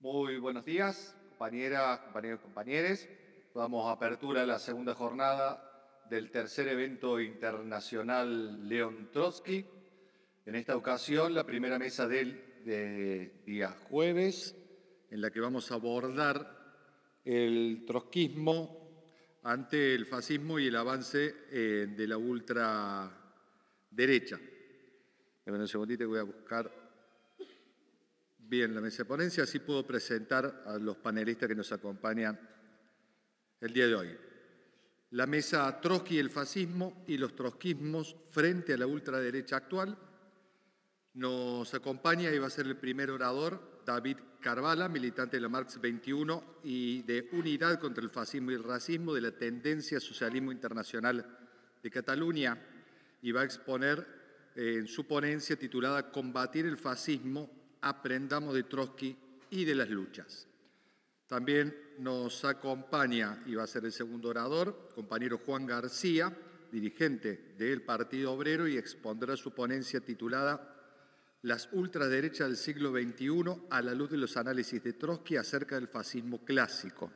Muy buenos días, compañeras, compañeros y compañeres. Damos apertura a la segunda jornada del tercer evento internacional León Trotsky. En esta ocasión, la primera mesa de día jueves, en la que vamos a abordar el trotskismo ante el fascismo y el avance de la ultraderecha. Un segundito que voy a buscar bien la mesa de ponencia, así puedo presentar a los panelistas que nos acompañan el día de hoy. La mesa Trotsky y el fascismo y los trotskismos frente a la ultraderecha actual. Nos acompaña y va a ser el primer orador David Carvala, militante de la Marx 21 y de Unidad contra el Fascismo y el Racismo de la Tendencia Socialismo Internacional de Cataluña, y va a exponer en su ponencia titulada Combatir el fascismo, aprendamos de Trotsky y de las luchas. También nos acompaña, y va a ser el segundo orador, compañero Juan García, dirigente del Partido Obrero, y expondrá su ponencia titulada Las ultraderechas del siglo XXI a la luz de los análisis de Trotsky acerca del fascismo clásico.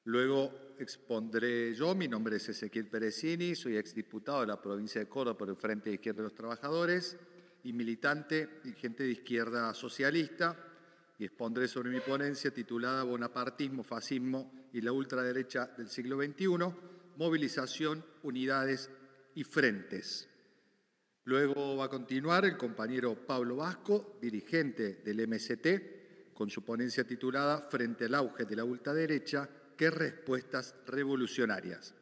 Luego expondré yo, mi nombre es Ezequiel Perecini, soy exdiputado de la provincia de Córdoba por el Frente de Izquierda de los Trabajadores y militante, dirigente de izquierda socialista, y expondré sobre mi ponencia titulada Bonapartismo, fascismo y la ultraderecha del siglo XXI, movilización, unidades y frentes. Luego va a continuar el compañero Pablo Vasco, dirigente del MST, con su ponencia titulada Frente al auge de la ultraderecha, ¿qué respuestas revolucionarias?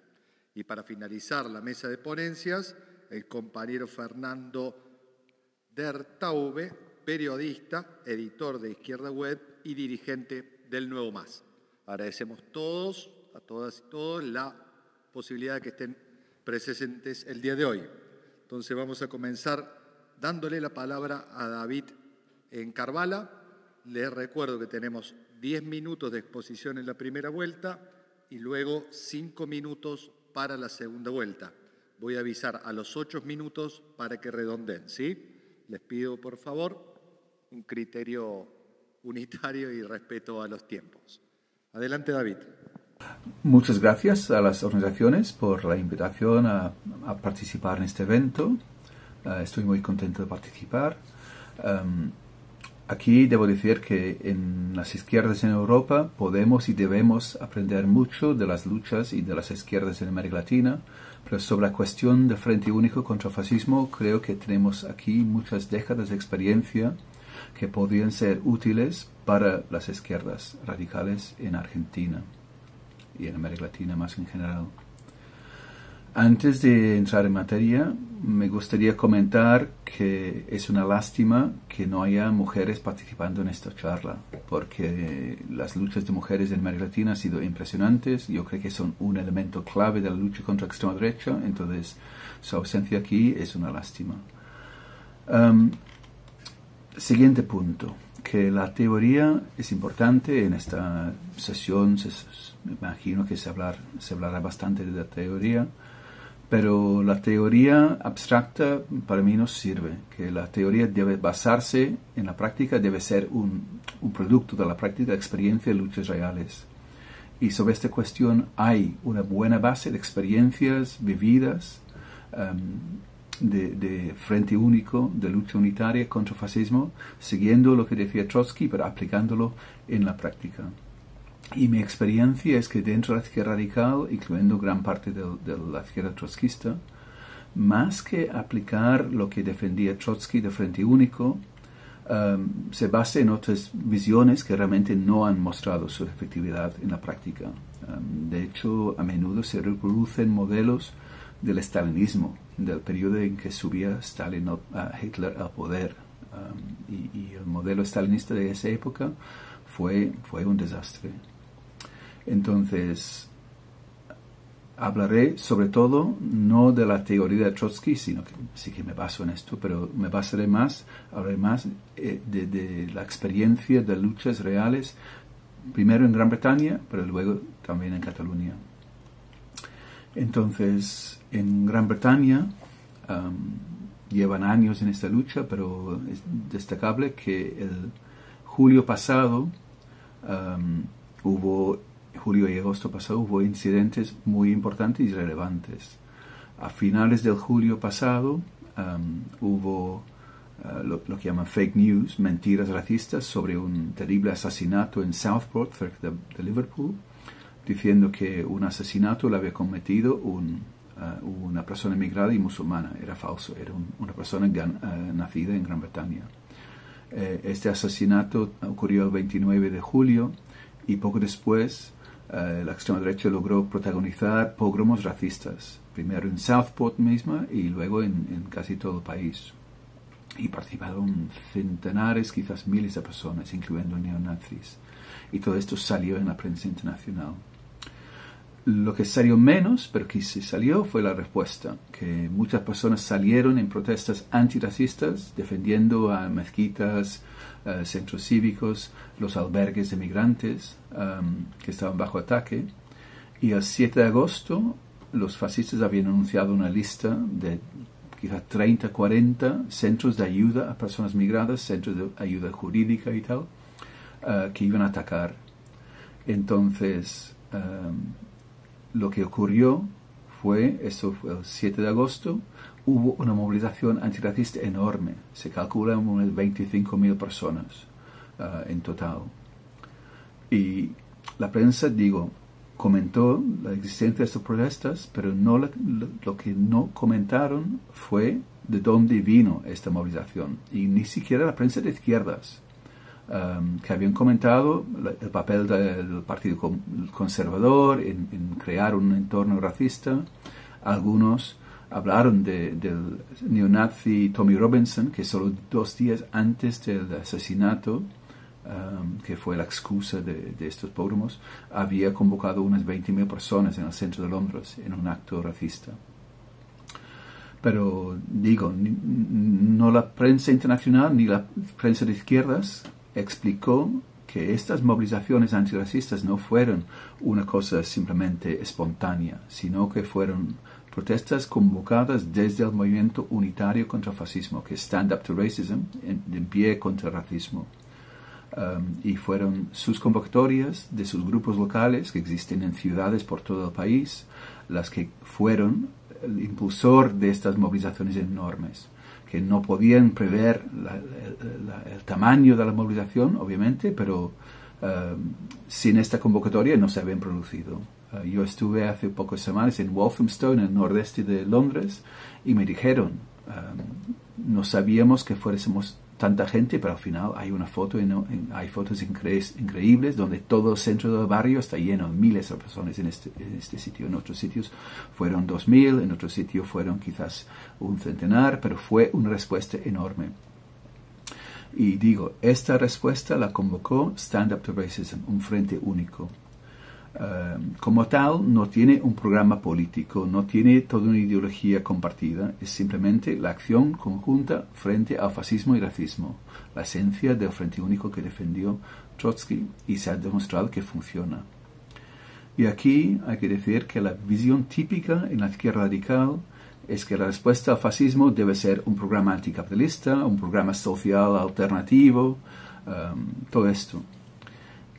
Y para finalizar la mesa de ponencias, el compañero Fernando Dertaube, periodista, editor de Izquierda Web y dirigente del Nuevo Más. Agradecemos a todas y todos la posibilidad de que estén presentes el día de hoy. Entonces vamos a comenzar dándole la palabra a David Carvala. Les recuerdo que tenemos 10 minutos de exposición en la primera vuelta y luego 5 minutos para la segunda vuelta. Voy a avisar a los 8 minutos para que redondeen, ¿sí? Les pido, por favor, un criterio unitario y respeto a los tiempos. Adelante, David. Muchas gracias a las organizaciones por la invitación a participar en este evento. Estoy muy contento de participar. Aquí debo decir que en las izquierdas en Europa podemos y debemos aprender mucho de las luchas y de las izquierdas en América Latina, pero sobre la cuestión del Frente Único contra el Fascismo creo que tenemos aquí muchas décadas de experiencia que podrían ser útiles para las izquierdas radicales en Argentina y en América Latina más en general. Antes de entrar en materia, me gustaría comentar que es una lástima que no haya mujeres participando en esta charla, porque las luchas de mujeres en América Latina han sido impresionantes. Yo creo que son un elemento clave de la lucha contra la extrema derecha, entonces su ausencia aquí es una lástima. Siguiente punto, que la teoría es importante en esta sesión. Me imagino que se hablará bastante de la teoría. Pero la teoría abstracta para mí no sirve, que la teoría debe basarse en la práctica, debe ser un producto de la práctica de experiencia de luchas reales. Y sobre esta cuestión hay una buena base de experiencias vividas de Frente Único, de lucha unitaria contra el fascismo, siguiendo lo que decía Trotsky, pero aplicándolo en la práctica. Y mi experiencia es que dentro de la izquierda radical, incluyendo gran parte de la izquierda trotskista, más que aplicar lo que defendía Trotsky de Frente Único, se basa en otras visiones que realmente no han mostrado su efectividad en la práctica. De hecho, a menudo se reproducen modelos del stalinismo, del periodo en que subía Hitler al poder. Y el modelo stalinista de esa época fue un desastre. Entonces, hablaré sobre todo no de la teoría de Trotsky, sino que sí que me baso en esto, pero hablaré más de la experiencia de luchas reales, primero en Gran Bretaña, pero luego también en Cataluña. Entonces, en Gran Bretaña llevan años en esta lucha, pero es destacable que el julio pasado julio y agosto pasado, hubo incidentes muy importantes y relevantes. A finales del julio pasado hubo lo que llaman fake news, mentiras racistas sobre un terrible asesinato en Southport, cerca de Liverpool, diciendo que un asesinato lo había cometido una persona emigrada y musulmana. Era falso, era una persona nacida en Gran Bretaña. Este asesinato ocurrió el 29 de julio y poco después la extrema derecha logró protagonizar pogromos racistas, primero en Southport misma y luego en casi todo el país. Y participaron centenares, quizás miles de personas, incluyendo neonazis. Y todo esto salió en la prensa internacional. Lo que salió menos, pero que sí salió, fue la respuesta, que muchas personas salieron en protestas antirracistas, defendiendo a mezquitas, centros cívicos, los albergues de migrantes que estaban bajo ataque. Y el 7 de agosto, los fascistas habían anunciado una lista de quizás 30, 40 centros de ayuda a personas migradas, centros de ayuda jurídica y tal, que iban a atacar. Entonces, lo que ocurrió fue, eso fue el 7 de agosto, hubo una movilización antirracista enorme. Se calcula unas 25.000 personas en total. Y la prensa, comentó la existencia de estas protestas, pero lo que no comentaron fue de dónde vino esta movilización. Y ni siquiera la prensa de izquierdas, que habían comentado el papel del Partido Conservador en crear un entorno racista. Algunos hablaron del neonazi Tommy Robinson, que solo 2 días antes del asesinato, que fue la excusa de estos pogromos, había convocado unas 20.000 personas en el centro de Londres en un acto racista. Pero no la prensa internacional ni la prensa de izquierdas explicó que estas movilizaciones antirracistas no fueron una cosa simplemente espontánea, sino que fueron protestas convocadas desde el movimiento unitario contra el fascismo, que es Stand Up to Racism, en pie contra el racismo. Y fueron sus convocatorias de sus grupos locales que existen en ciudades por todo el país las que fueron el impulsor de estas movilizaciones enormes, que no podían prever el tamaño de la movilización, obviamente, pero sin esta convocatoria no se habían producido. Yo estuve hace pocas semanas en Walthamstow, en el nordeste de Londres, y me dijeron, no sabíamos que fuésemos tanta gente, pero al final hay una foto, hay fotos increíbles donde todo el centro del barrio está lleno, miles de personas en este sitio. En otros sitios fueron 2.000, en otros sitios fueron quizás un centenar, pero fue una respuesta enorme. Y esta respuesta la convocó Stand Up to Racism, un frente único. Como tal, no tiene un programa político, no tiene toda una ideología compartida, es simplemente la acción conjunta frente al fascismo y racismo, la esencia del frente único que defendió Trotsky, y se ha demostrado que funciona. Y aquí hay que decir que la visión típica en la izquierda radical es que la respuesta al fascismo debe ser un programa anticapitalista, un programa social alternativo, todo esto.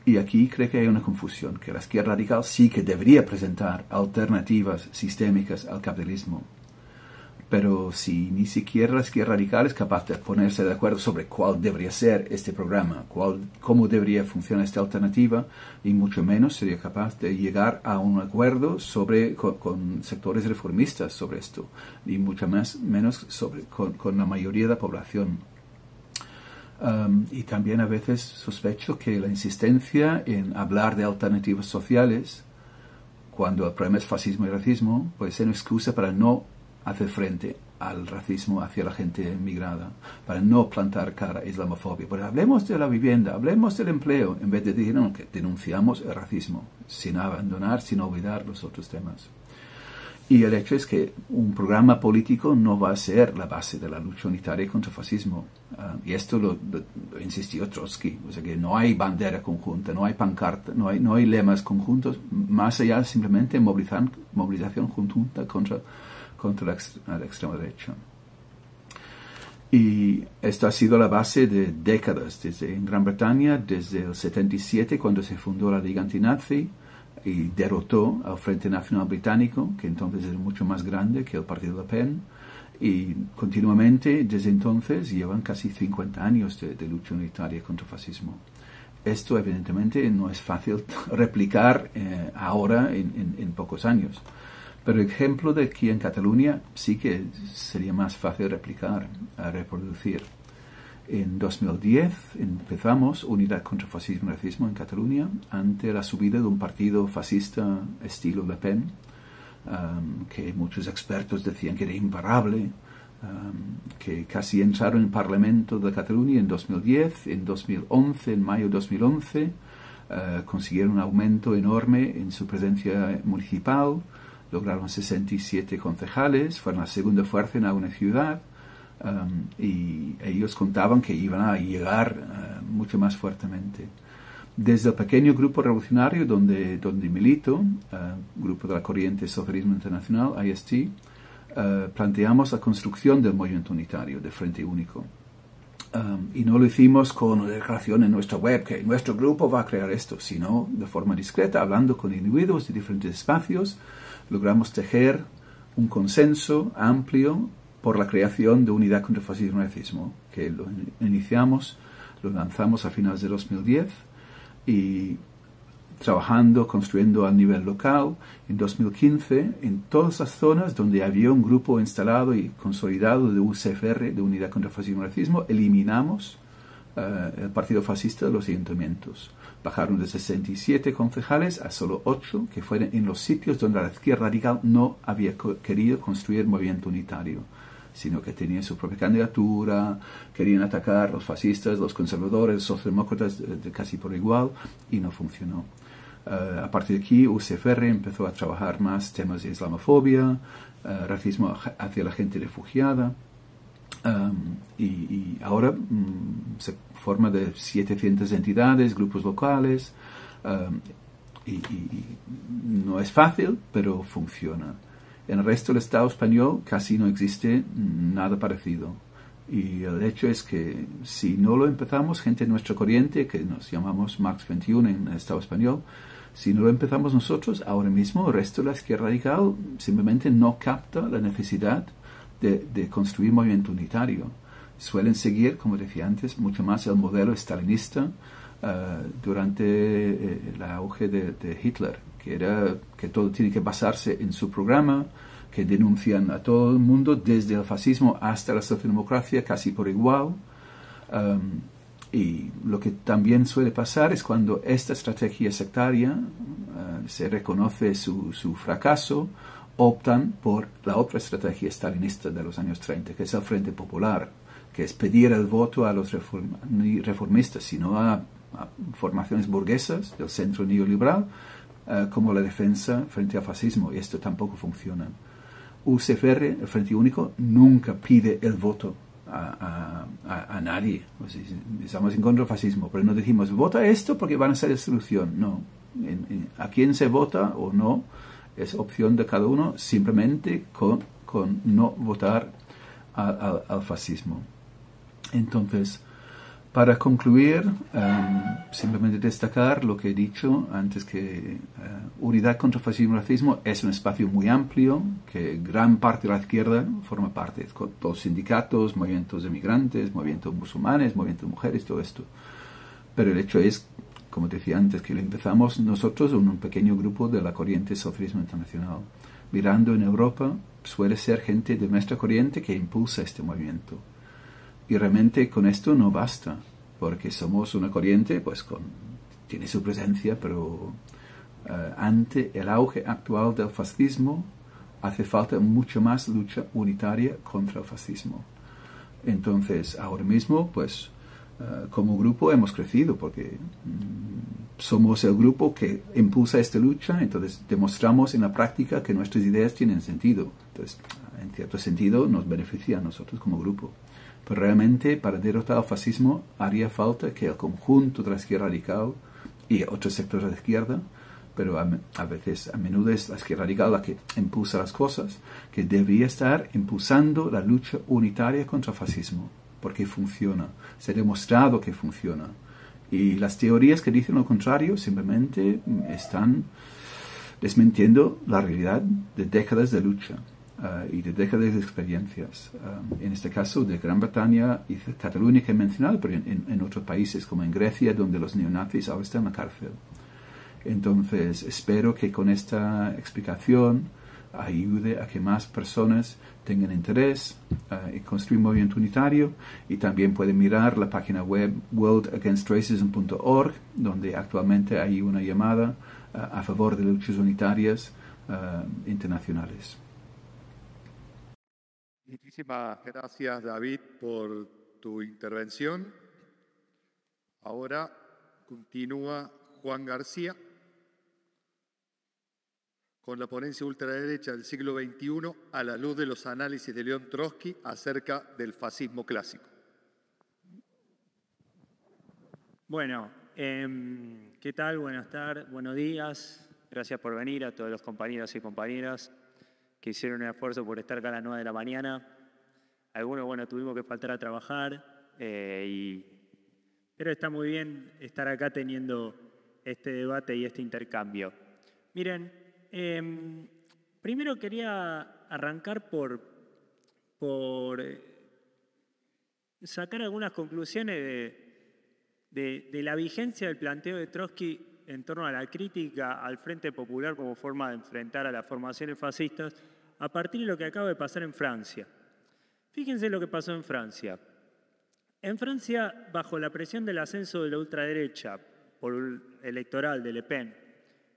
Y aquí creo que hay una confusión, que la izquierda radical sí que debería presentar alternativas sistémicas al capitalismo. Pero si ni siquiera la izquierda radical es capaz de ponerse de acuerdo sobre cuál debería ser este programa, cómo debería funcionar esta alternativa, y mucho menos sería capaz de llegar a un acuerdo con sectores reformistas sobre esto, y mucho menos con la mayoría de la población. Y también a veces sospecho que la insistencia en hablar de alternativas sociales, cuando el problema es fascismo y racismo, puede ser una excusa para no hacer frente al racismo hacia la gente migrada, para no plantar cara a islamofobia. Pero hablemos de la vivienda, hablemos del empleo, en vez de decir que denunciamos el racismo, sin abandonar, sin olvidar los otros temas. Y el hecho es que un programa político no va a ser la base de la lucha unitaria contra el fascismo. Y esto lo insistió Trotsky. O sea que no hay bandera conjunta, no hay pancarta, no hay lemas conjuntos, más allá de simplemente movilización conjunta contra la extrema derecha. Y esto ha sido la base de décadas, en Gran Bretaña, desde el 77, cuando se fundó la Liga Antinazi y derrotó al Frente Nacional Británico, que entonces era mucho más grande que el Partido Le Pen, y continuamente, desde entonces, llevan casi 50 años de lucha unitaria contra el fascismo. Esto, evidentemente, no es fácil replicar ahora en pocos años. Pero el ejemplo de aquí en Cataluña sí que sería más fácil replicar, reproducir. En 2010 empezamos Unidad contra Fascismo y Racismo en Cataluña ante la subida de un partido fascista estilo Le Pen, que muchos expertos decían que era imparable, que casi entraron en el Parlamento de Cataluña en 2010, en 2011, en mayo de 2011, consiguieron un aumento enorme en su presencia municipal, lograron 67 concejales, fueron la segunda fuerza en alguna ciudad, y ellos contaban que iban a llegar mucho más fuertemente. Desde el pequeño grupo revolucionario donde milito, grupo de la Corriente Socialismo Internacional, IST, planteamos la construcción del movimiento unitario, de Frente Único. Y no lo hicimos con una declaración en nuestra web que nuestro grupo va a crear esto, sino de forma discreta, hablando con individuos de diferentes espacios, logramos tejer un consenso amplio por la creación de Unidad contra el Fascismo y Racismo, que lo iniciamos, lo lanzamos a finales de 2010 y trabajando, construyendo a nivel local. En 2015, en todas las zonas donde había un grupo instalado y consolidado de UCFR, de Unidad contra el Fascismo y Racismo, eliminamos el partido fascista de los ayuntamientos. Bajaron de 67 concejales a solo 8, que fueron en los sitios donde la izquierda radical no había querido construir movimiento unitario, sino que tenían su propia candidatura, querían atacar a los fascistas, los conservadores, los socialdemócratas casi por igual, y no funcionó. A partir de aquí, UCFR empezó a trabajar más temas de islamofobia, racismo hacia la gente refugiada, y ahora se forma de 700 entidades, grupos locales, y no es fácil, pero funciona. En el resto del Estado español casi no existe nada parecido. Y el hecho es que si no lo empezamos, gente de nuestra corriente, que nos llamamos Marx 21 en el Estado español, si no lo empezamos nosotros, ahora mismo el resto de la izquierda radical simplemente no capta la necesidad de construir movimiento unitario. Suelen seguir, como decía antes, mucho más el modelo stalinista durante el auge de Hitler, que era que todo tiene que basarse en su programa, que denuncian a todo el mundo, desde el fascismo hasta la socialdemocracia, casi por igual. Y lo que también suele pasar es cuando esta estrategia sectaria se reconoce su fracaso, optan por la otra estrategia stalinista de los años 30, que es el Frente Popular, que es pedir el voto a los reformistas, sino a formaciones burguesas del centro neoliberal, como la defensa frente al fascismo, y esto tampoco funciona. UCFR, el Frente Único, nunca pide el voto a nadie. Pues, estamos en contra del fascismo, pero no decimos, vota esto porque van a ser la solución. No. A quién se vota o no es opción de cada uno, simplemente con no votar al fascismo. Entonces, para concluir, simplemente destacar lo que he dicho antes, que Unidad contra el Fascismo y Racismo es un espacio muy amplio, que gran parte de la izquierda forma parte, con todos sindicatos, movimientos de migrantes, movimientos musulmanes, movimientos de mujeres, todo esto. Pero el hecho es, como decía antes, que lo empezamos nosotros en un pequeño grupo de la Corriente Socialismo Internacional. Mirando en Europa, suele ser gente de nuestra corriente que impulsa este movimiento. Y realmente con esto no basta, porque somos una corriente, pues tiene su presencia, pero ante el auge actual del fascismo hace falta mucho más lucha unitaria contra el fascismo. Entonces, ahora mismo, pues como grupo hemos crecido, porque somos el grupo que impulsa esta lucha, entonces demostramos en la práctica que nuestras ideas tienen sentido. Entonces, en cierto sentido, nos beneficia a nosotros como grupo. Pero realmente, para derrotar al fascismo, haría falta que el conjunto de la izquierda radical y otros sectores de la izquierda pero a menudo es la izquierda radical la que impulsa las cosas, que debería estar impulsando la lucha unitaria contra el fascismo, porque funciona, se ha demostrado que funciona. Y las teorías que dicen lo contrario simplemente están desmintiendo la realidad de décadas de lucha y de décadas de experiencias. En este caso de Gran Bretaña y Cataluña que he mencionado, pero en otros países como en Grecia, donde los neonazis ahora están en la cárcel. Entonces espero que con esta explicación ayude a que más personas tengan interés en construir un movimiento unitario, y también pueden mirar la página web worldagainstracism.org, donde actualmente hay una llamada a favor de luchas unitarias internacionales. Muchísimas gracias, David, por tu intervención. Ahora continúa Juan García con la ponencia ultraderecha del siglo XXI a la luz de los análisis de León Trotsky acerca del fascismo clásico. Bueno, ¿qué tal? Buenas tardes, buenos días. Gracias por venir a todos los compañeros y compañeras que hicieron un esfuerzo por estar acá a las 9 de la mañana. Algunos, bueno, tuvimos que faltar a trabajar, pero está muy bien estar acá teniendo este debate y este intercambio. Miren, primero quería arrancar por sacar algunas conclusiones de la vigencia del planteo de Trotsky en torno a la crítica al Frente Popular como forma de enfrentar a las formaciones fascistas a partir de lo que acaba de pasar en Francia. Fíjense lo que pasó en Francia. En Francia, bajo la presión del ascenso de la ultraderecha electoral de Le Pen,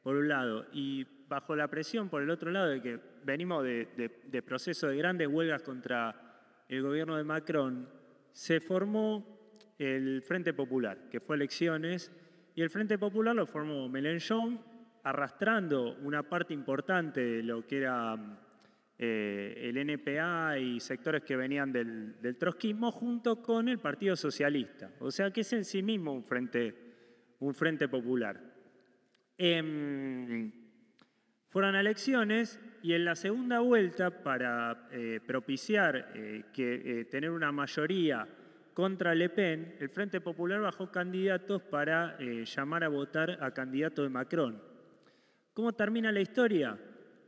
por un lado, y bajo la presión, por el otro lado, de que venimos de procesos de grandes huelgas contra el gobierno de Macron, se formó el Frente Popular, que fue elecciones, y el Frente Popular lo formó Mélenchon, arrastrando una parte importante de lo que era el NPA y sectores que venían del trotskismo, junto con el Partido Socialista. O sea que es en sí mismo un frente popular. Fueron elecciones, y en la segunda vuelta, para propiciar tener una mayoría contra Le Pen, el Frente Popular bajó candidatos para llamar a votar a candidato de Macron. ¿Cómo termina la historia?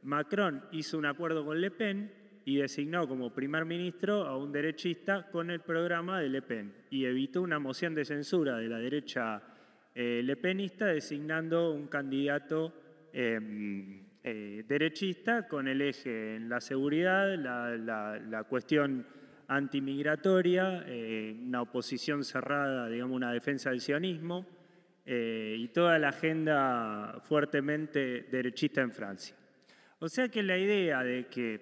Macron hizo un acuerdo con Le Pen y designó como primer ministro a un derechista con el programa de Le Pen, y evitó una moción de censura de la derecha lepenista, designando un candidato derechista con el eje en la seguridad, la cuestión antimigratoria, una oposición cerrada, digamos, una defensa del sionismo, y toda la agenda fuertemente derechista en Francia. O sea que la idea de que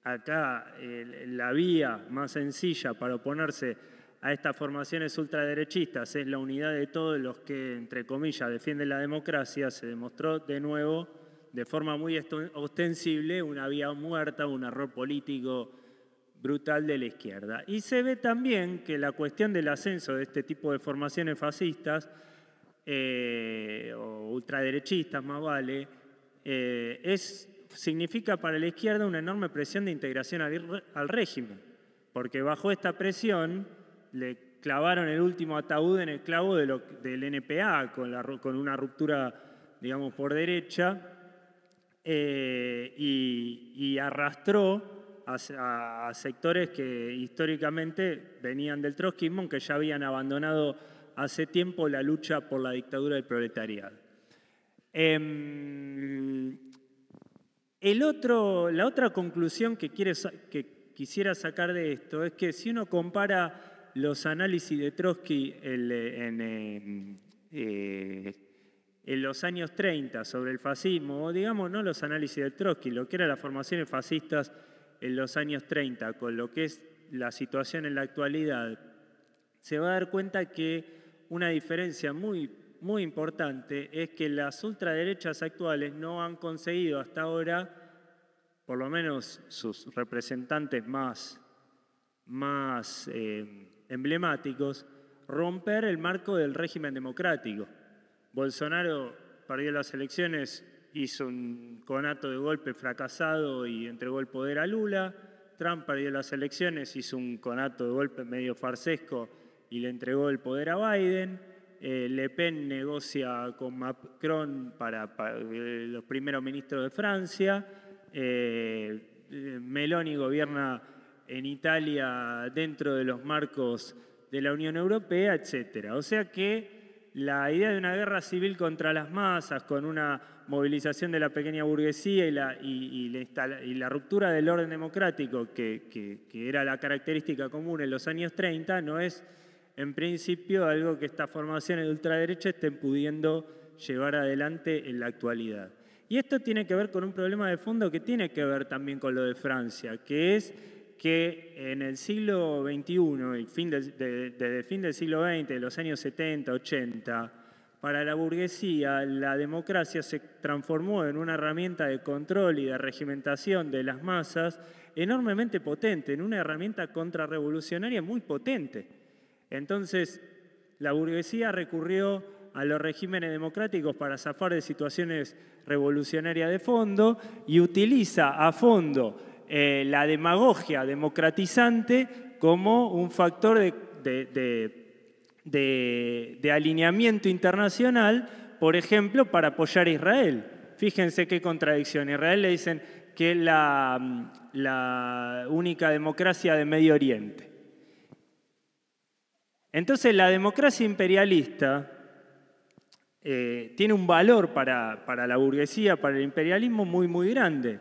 acá la vía más sencilla para oponerse a estas formaciones ultraderechistas es la unidad de todos los que, entre comillas, defienden la democracia, se demostró de nuevo, de forma muy ostensible, una vía muerta, un error político brutal de la izquierda. Y se ve también que la cuestión del ascenso de este tipo de formaciones fascistas o ultraderechistas, más vale, significa para la izquierda una enorme presión de integración al régimen, porque bajo esta presión le clavaron el último ataúd en el clavo del NPA, con una ruptura, digamos, por derecha, y arrastró a sectores que históricamente venían del trotskismo, que ya habían abandonado hace tiempo la lucha por la dictadura del proletariado. La otra conclusión que quisiera sacar de esto es que si uno compara los análisis de Trotsky en los años 30 sobre el fascismo, o digamos no los análisis de Trotsky, lo que eran las formaciones fascistas en los años 30, con lo que es la situación en la actualidad, se va a dar cuenta que una diferencia muy, muy importante es que las ultraderechas actuales no han conseguido hasta ahora, por lo menos sus representantes más emblemáticos, romper el marco del régimen democrático. Bolsonaro perdió las elecciones, hizo un conato de golpe fracasado y entregó el poder a Lula. Trump perdió las elecciones, hizo un conato de golpe medio farsesco y le entregó el poder a Biden. Le Pen negocia con Macron para los primeros ministros de Francia. Meloni gobierna en Italia dentro de los marcos de la Unión Europea, etc. O sea que la idea de una guerra civil contra las masas, con una movilización de la pequeña burguesía y la ruptura del orden democrático, que era la característica común en los años 30, no es en principio algo que estas formaciones de ultraderecha estén pudiendo llevar adelante en la actualidad. Y esto tiene que ver con un problema de fondo que tiene que ver también con lo de Francia, que es que en el siglo XXI, desde el fin del siglo XX, de los años 70, 80, para la burguesía la democracia se transformó en una herramienta de control y de regimentación de las masas enormemente potente, en una herramienta contrarrevolucionaria muy potente. Entonces, la burguesía recurrió a los regímenes democráticos para zafar de situaciones revolucionarias de fondo y utiliza a fondo la demagogia democratizante como un factor de alineamiento internacional, por ejemplo, para apoyar a Israel. Fíjense qué contradicción. A Israel le dicen que es la única democracia de Medio Oriente. Entonces, la democracia imperialista tiene un valor para la burguesía, para el imperialismo muy, muy grande.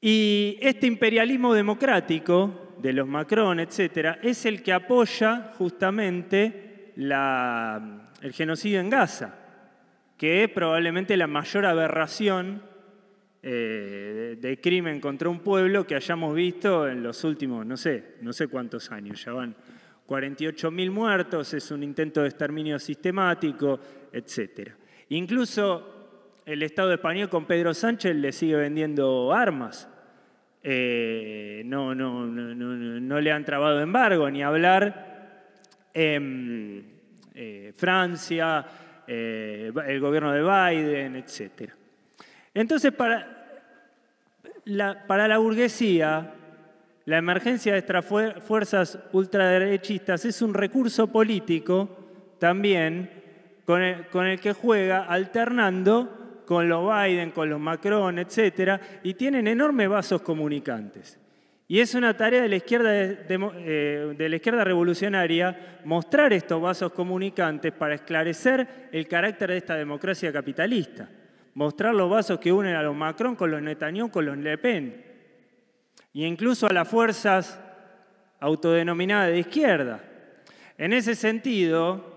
Y este imperialismo democrático de los Macron, etcétera, es el que apoya justamente el genocidio en Gaza, que es probablemente la mayor aberración de crimen contra un pueblo que hayamos visto en los últimos, no sé cuántos años, ya van 48.000 muertos, es un intento de exterminio sistemático, etc. Incluso el Estado español con Pedro Sánchez le sigue vendiendo armas. No le han trabado embargo, ni hablar Francia, el gobierno de Biden, etc. Entonces, para la burguesía, la emergencia de estas fuerzas ultraderechistas es un recurso político también con el que juega alternando con los Biden, con los Macron, etc. Y tienen enormes vasos comunicantes. Y es una tarea de la izquierda revolucionaria mostrar estos vasos comunicantes para esclarecer el carácter de esta democracia capitalista. Mostrar los vasos que unen a los Macron con los Netanyahu, con los Le Pen. E incluso a las fuerzas autodenominadas de izquierda. En ese sentido,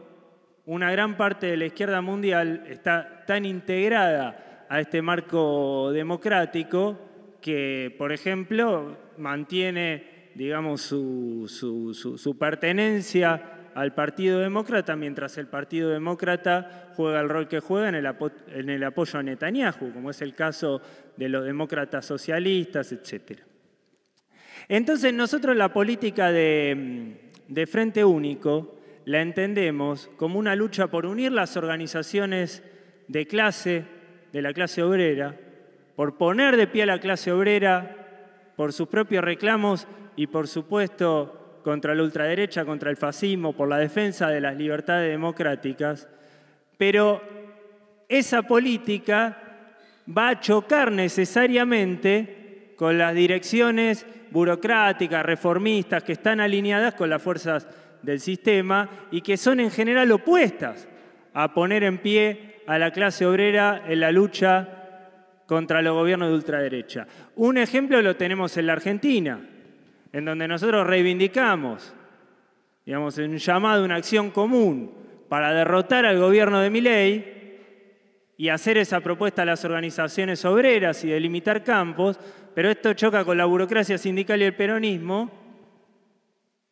una gran parte de la izquierda mundial está tan integrada a este marco democrático que, por ejemplo, mantiene, digamos, su pertenencia al Partido Demócrata, mientras el Partido Demócrata juega el rol que juega en el apoyo a Netanyahu, como es el caso de los demócratas socialistas, etc. Entonces nosotros la política de Frente Único la entendemos como una lucha por unir las organizaciones de la clase obrera, por poner de pie a la clase obrera por sus propios reclamos y, por supuesto, contra la ultraderecha, contra el fascismo, por la defensa de las libertades democráticas, pero esa política va a chocar necesariamente con las direcciones burocráticas, reformistas, que están alineadas con las fuerzas del sistema y que son en general opuestas a poner en pie a la clase obrera en la lucha contra los gobiernos de ultraderecha. Un ejemplo lo tenemos en la Argentina, en donde nosotros reivindicamos, digamos, un llamado, una acción común para derrotar al gobierno de Milei y hacer esa propuesta a las organizaciones obreras y delimitar campos, pero esto choca con la burocracia sindical y el peronismo,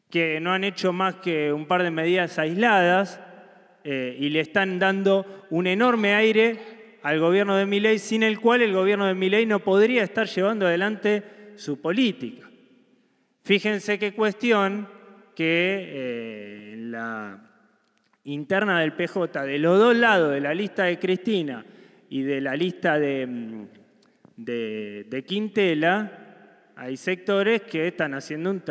que no han hecho más que un par de medidas aisladas y le están dando un enorme aire al gobierno de Milei, sin el cual el gobierno de Milei no podría estar llevando adelante su política. Fíjense qué cuestión que interna del PJ, de los dos lados, de la lista de Cristina y de la lista de Quintela, hay sectores que están haciendo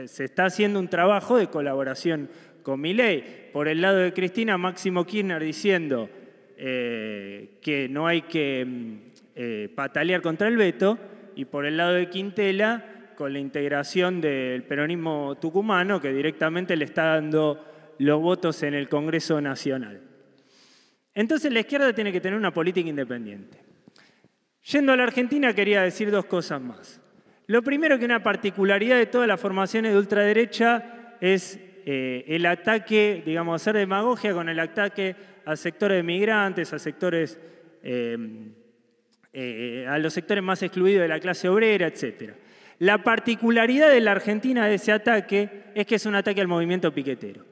se está haciendo un trabajo de colaboración con Milei. Por el lado de Cristina, Máximo Kirchner diciendo que no hay que patalear contra el veto, y por el lado de Quintela, con la integración del peronismo tucumano, que directamente le está dando los votos en el Congreso Nacional. Entonces la izquierda tiene que tener una política independiente. Yendo a la Argentina, quería decir dos cosas más. Lo primero, que una particularidad de todas las formaciones de ultraderecha es el ataque, digamos, hacer demagogia con el ataque a sectores de migrantes, a sectores, a los sectores más excluidos de la clase obrera, etc. La particularidad de la Argentina de ese ataque es que es un ataque al movimiento piquetero.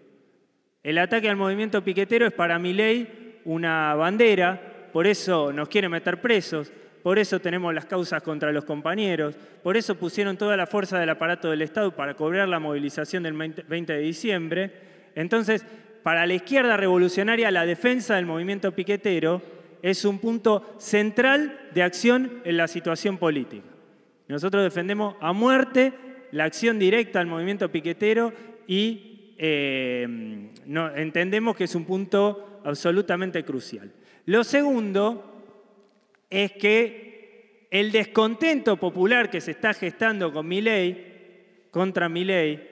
El ataque al movimiento piquetero es para Milei una bandera, por eso nos quiere meter presos, por eso tenemos las causas contra los compañeros, por eso pusieron toda la fuerza del aparato del Estado para cobrar la movilización del 20 de diciembre. Entonces, para la izquierda revolucionaria, la defensa del movimiento piquetero es un punto central de acción en la situación política. Nosotros defendemos a muerte la acción directa al movimiento piquetero y entendemos que es un punto absolutamente crucial. Lo segundo es que el descontento popular que se está gestando con Milei, contra Milei,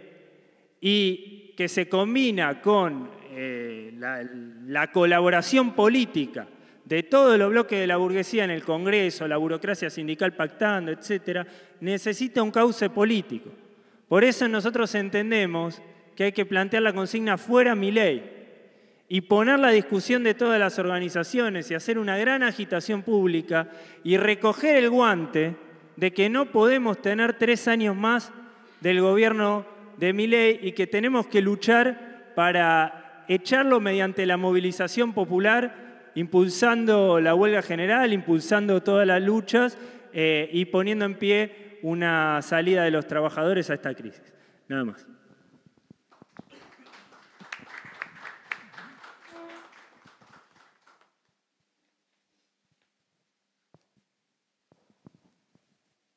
y que se combina con la colaboración política de todos los bloques de la burguesía en el Congreso, la burocracia sindical pactando, etc., necesita un cauce político. Por eso nosotros entendemos que hay que plantear la consigna fuera Milei y poner la discusión de todas las organizaciones y hacer una gran agitación pública y recoger el guante de que no podemos tener 3 años más del gobierno de Milei y que tenemos que luchar para echarlo mediante la movilización popular, impulsando la huelga general, impulsando todas las luchas y poniendo en pie una salida de los trabajadores a esta crisis. Nada más.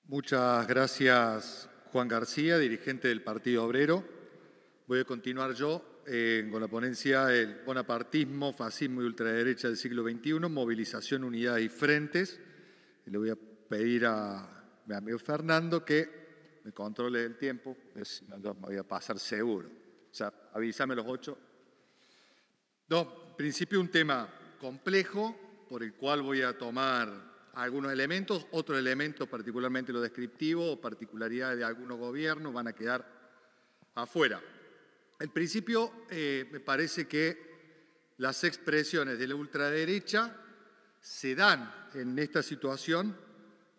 Muchas gracias, Juan García, dirigente del Partido Obrero. Voy a continuar yo con la ponencia El bonapartismo, fascismo y ultraderecha del siglo XXI, movilización, unidades y frentes. Y le voy a pedir a mi amigo Fernando que me controle el tiempo, no me voy a pasar seguro. O sea, avísame los 8. No, en principio un tema complejo por el cual voy a tomar algunos elementos, otros elementos, particularmente lo descriptivo o particularidades de algunos gobiernos, van a quedar afuera. En principio, me parece que las expresiones de la ultraderecha se dan en esta situación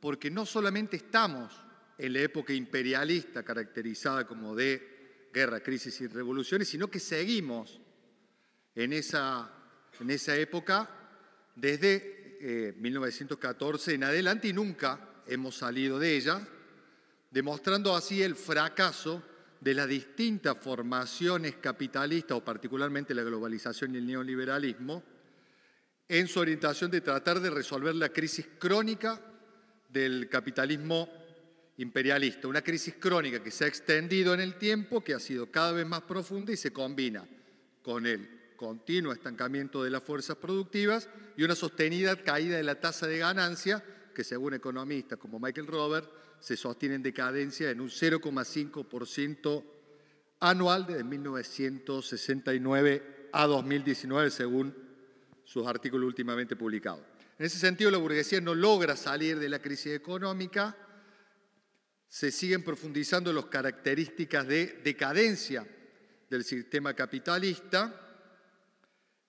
porque no solamente estamos en la época imperialista caracterizada como de guerra, crisis y revoluciones, sino que seguimos en esa época desde 1914 en adelante y nunca hemos salido de ella, demostrando así el fracaso de las distintas formaciones capitalistas o particularmente la globalización y el neoliberalismo en su orientación de tratar de resolver la crisis crónica del capitalismo imperialista, una crisis crónica que se ha extendido en el tiempo, que ha sido cada vez más profunda y se combina con el continuo estancamiento de las fuerzas productivas y una sostenida caída de la tasa de ganancia que, según economistas como Michael Robert, se sostiene en decadencia en un 0,5% anual desde 1969 a 2019, según sus artículos últimamente publicados. En ese sentido, la burguesía no logra salir de la crisis económica, se siguen profundizando las características de decadencia del sistema capitalista,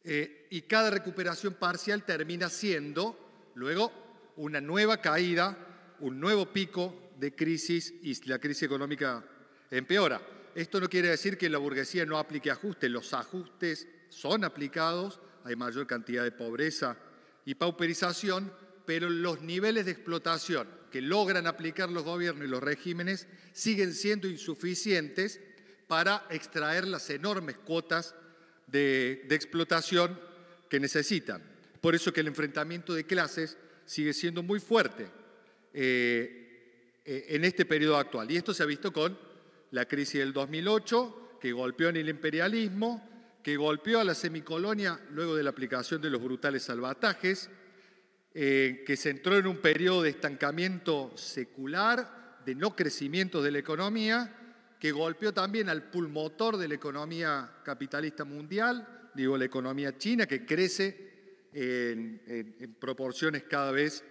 y cada recuperación parcial termina siendo luego una nueva caída, un nuevo pico de crisis y la crisis económica empeora. Esto no quiere decir que la burguesía no aplique ajustes, los ajustes son aplicados, hay mayor cantidad de pobreza y pauperización, pero los niveles de explotación que logran aplicar los gobiernos y los regímenes siguen siendo insuficientes para extraer las enormes cuotas de explotación que necesitan. Por eso que el enfrentamiento de clases sigue siendo muy fuerte en este periodo actual. Y esto se ha visto con la crisis del 2008, que golpeó en el imperialismo, que golpeó a la semicolonia luego de la aplicación de los brutales salvatajes, que se entró en un periodo de estancamiento secular, de no crecimiento de la economía, que golpeó también al pulmotor de la economía capitalista mundial, digo la economía china, que crece en proporciones cada vez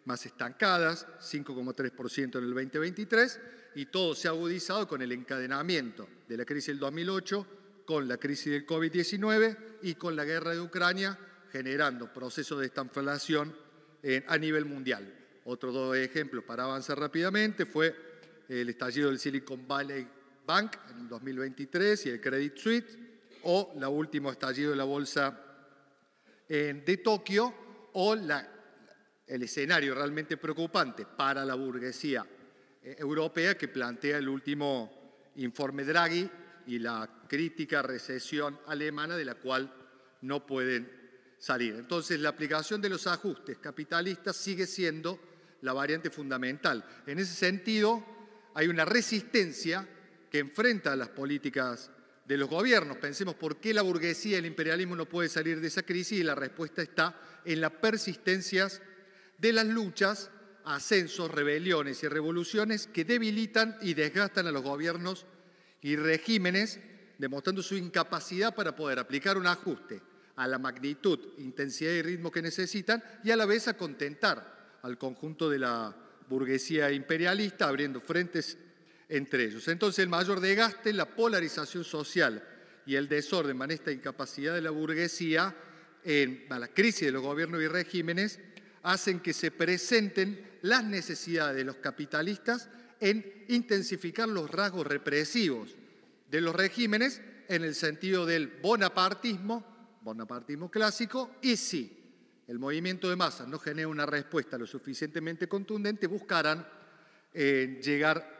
más estancadas, 5,3% en el 2023, y todo se ha agudizado con el encadenamiento de la crisis del 2008, con la crisis del COVID-19 y con la guerra de Ucrania, generando procesos de estanflación a nivel mundial. Otros dos ejemplos para avanzar rápidamente fue el estallido del Silicon Valley Bank en el 2023 y el Credit Suisse, o el último estallido de la bolsa de Tokio, o el escenario realmente preocupante para la burguesía europea que plantea el último informe Draghi y la crítica recesión alemana de la cual no pueden salir. Entonces, la aplicación de los ajustes capitalistas sigue siendo la variante fundamental. En ese sentido, hay una resistencia que enfrenta a las políticas de los gobiernos. Pensemos por qué la burguesía y el imperialismo no puede salir de esa crisis, y la respuesta está en las persistencias de las luchas, ascensos, rebeliones y revoluciones que debilitan y desgastan a los gobiernos y regímenes, demostrando su incapacidad para poder aplicar un ajuste a la magnitud, intensidad y ritmo que necesitan, y a la vez a contentar al conjunto de la burguesía imperialista, abriendo frentes entre ellos. Entonces, el mayor desgaste, la polarización social y el desorden, esta incapacidad de la burguesía, a la crisis de los gobiernos y regímenes, hacen que se presenten las necesidades de los capitalistas en intensificar los rasgos represivos de los regímenes en el sentido del bonapartismo clásico, y si el movimiento de masas no genera una respuesta lo suficientemente contundente, buscarán llegar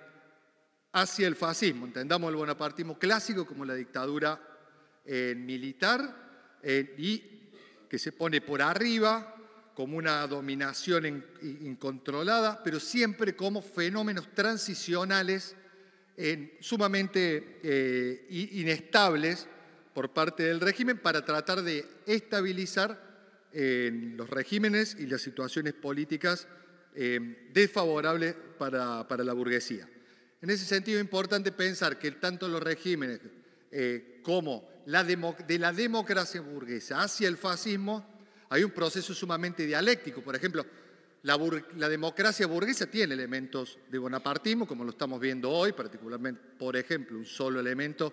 hacia el fascismo. Entendamos el bonapartismo clásico como la dictadura militar y que se pone por arriba como una dominación incontrolada, pero siempre como fenómenos transicionales sumamente inestables por parte del régimen para tratar de estabilizar los regímenes y las situaciones políticas desfavorables para la burguesía. En ese sentido es importante pensar que tanto los regímenes como de la democracia burguesa hacia el fascismo hay un proceso sumamente dialéctico. Por ejemplo, la democracia burguesa tiene elementos de bonapartismo, como lo estamos viendo hoy, particularmente, por ejemplo, un solo elemento,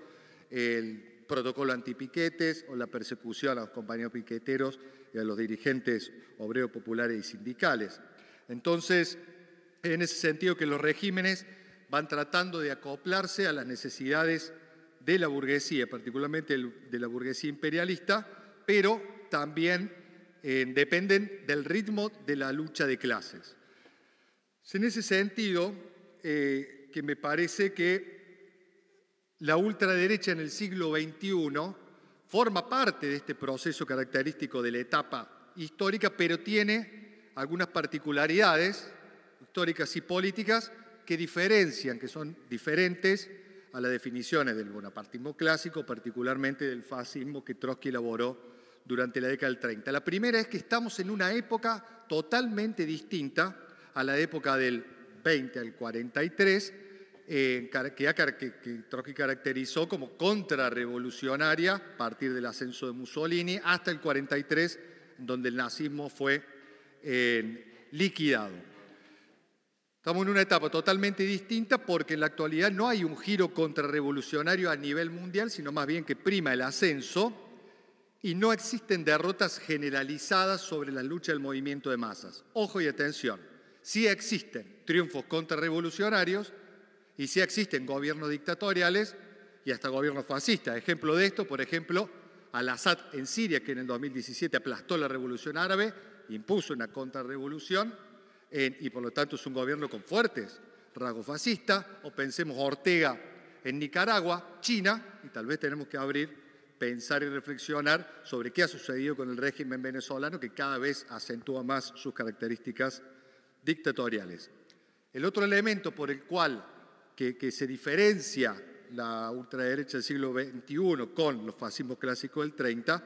el protocolo antipiquetes o la persecución a los compañeros piqueteros y a los dirigentes obreros populares y sindicales. Entonces, en ese sentido que los regímenes van tratando de acoplarse a las necesidades de la burguesía, particularmente de la burguesía imperialista, pero también dependen del ritmo de la lucha de clases. Es en ese sentido que me parece que la ultraderecha en el siglo XXI forma parte de este proceso característico de la etapa histórica, pero tiene algunas particularidades históricas y políticas que diferencian, que son diferentes a las definiciones del bonapartismo clásico, particularmente del fascismo que Trotsky elaboró durante la década del 30. La primera es que estamos en una época totalmente distinta a la época del 20 al 43, que Trotsky caracterizó como contrarrevolucionaria a partir del ascenso de Mussolini hasta el 43, donde el nazismo fue liquidado. Estamos en una etapa totalmente distinta porque en la actualidad no hay un giro contrarrevolucionario a nivel mundial, sino más bien que prima el ascenso y no existen derrotas generalizadas sobre la lucha del movimiento de masas. Ojo y atención, sí existen triunfos contrarrevolucionarios y sí existen gobiernos dictatoriales y hasta gobiernos fascistas. Ejemplo de esto, por ejemplo, Al-Assad en Siria, que en el 2017 aplastó la revolución árabe, impuso una contrarrevolución y por lo tanto es un gobierno con fuertes rasgos fascistas. O pensemos Ortega en Nicaragua, China, y tal vez tenemos que abrir pensar y reflexionar sobre qué ha sucedido con el régimen venezolano, que cada vez acentúa más sus características dictatoriales. El otro elemento por el cual que se diferencia la ultraderecha del siglo XXI con los fascismos clásicos del 30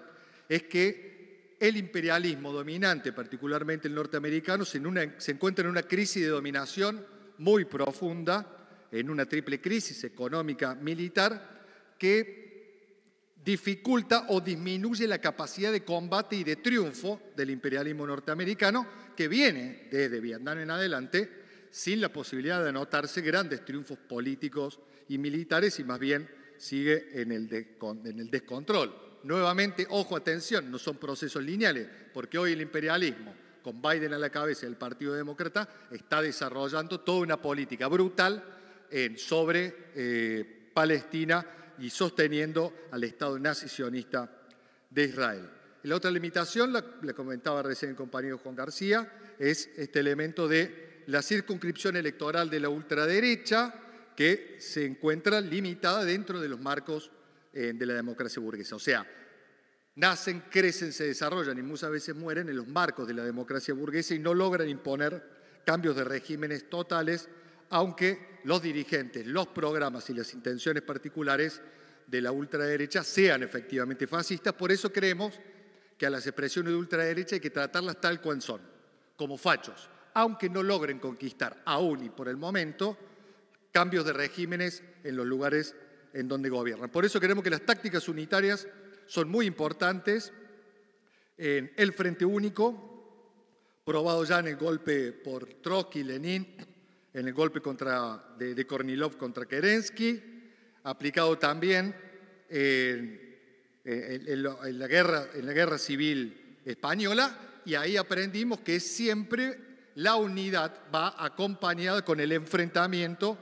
es que el imperialismo dominante, particularmente el norteamericano, se encuentra en una crisis de dominación muy profunda, en una triple crisis económica militar que dificulta o disminuye la capacidad de combate y de triunfo del imperialismo norteamericano, que viene desde Vietnam en adelante sin la posibilidad de anotarse grandes triunfos políticos y militares, y más bien sigue en el descontrol. Nuevamente, ojo, atención, no son procesos lineales, porque hoy el imperialismo, con Biden a la cabeza del Partido Demócrata, está desarrollando toda una política brutal sobre Palestina y sosteniendo al Estado nazi sionista de Israel. Y la otra limitación, la comentaba recién el compañero Juan García, es este elemento de la circunscripción electoral de la ultraderecha, que se encuentra limitada dentro de los marcos de la democracia burguesa. O sea, nacen, crecen, se desarrollan y muchas veces mueren en los marcos de la democracia burguesa y no logran imponer cambios de regímenes totales, aunque los dirigentes, los programas y las intenciones particulares de la ultraderecha sean efectivamente fascistas. Por eso creemos que a las expresiones de ultraderecha hay que tratarlas tal cual son, como fachos, aunque no logren conquistar aún y por el momento cambios de regímenes en los lugares en donde gobiernan. Por eso creemos que las tácticas unitarias son muy importantes en el Frente Único, probado ya en el golpe por Trotsky, Lenin, en el golpe de Kornilov contra Kerensky, aplicado también en la guerra civil española, y ahí aprendimos que siempre la unidad va acompañada con el enfrentamiento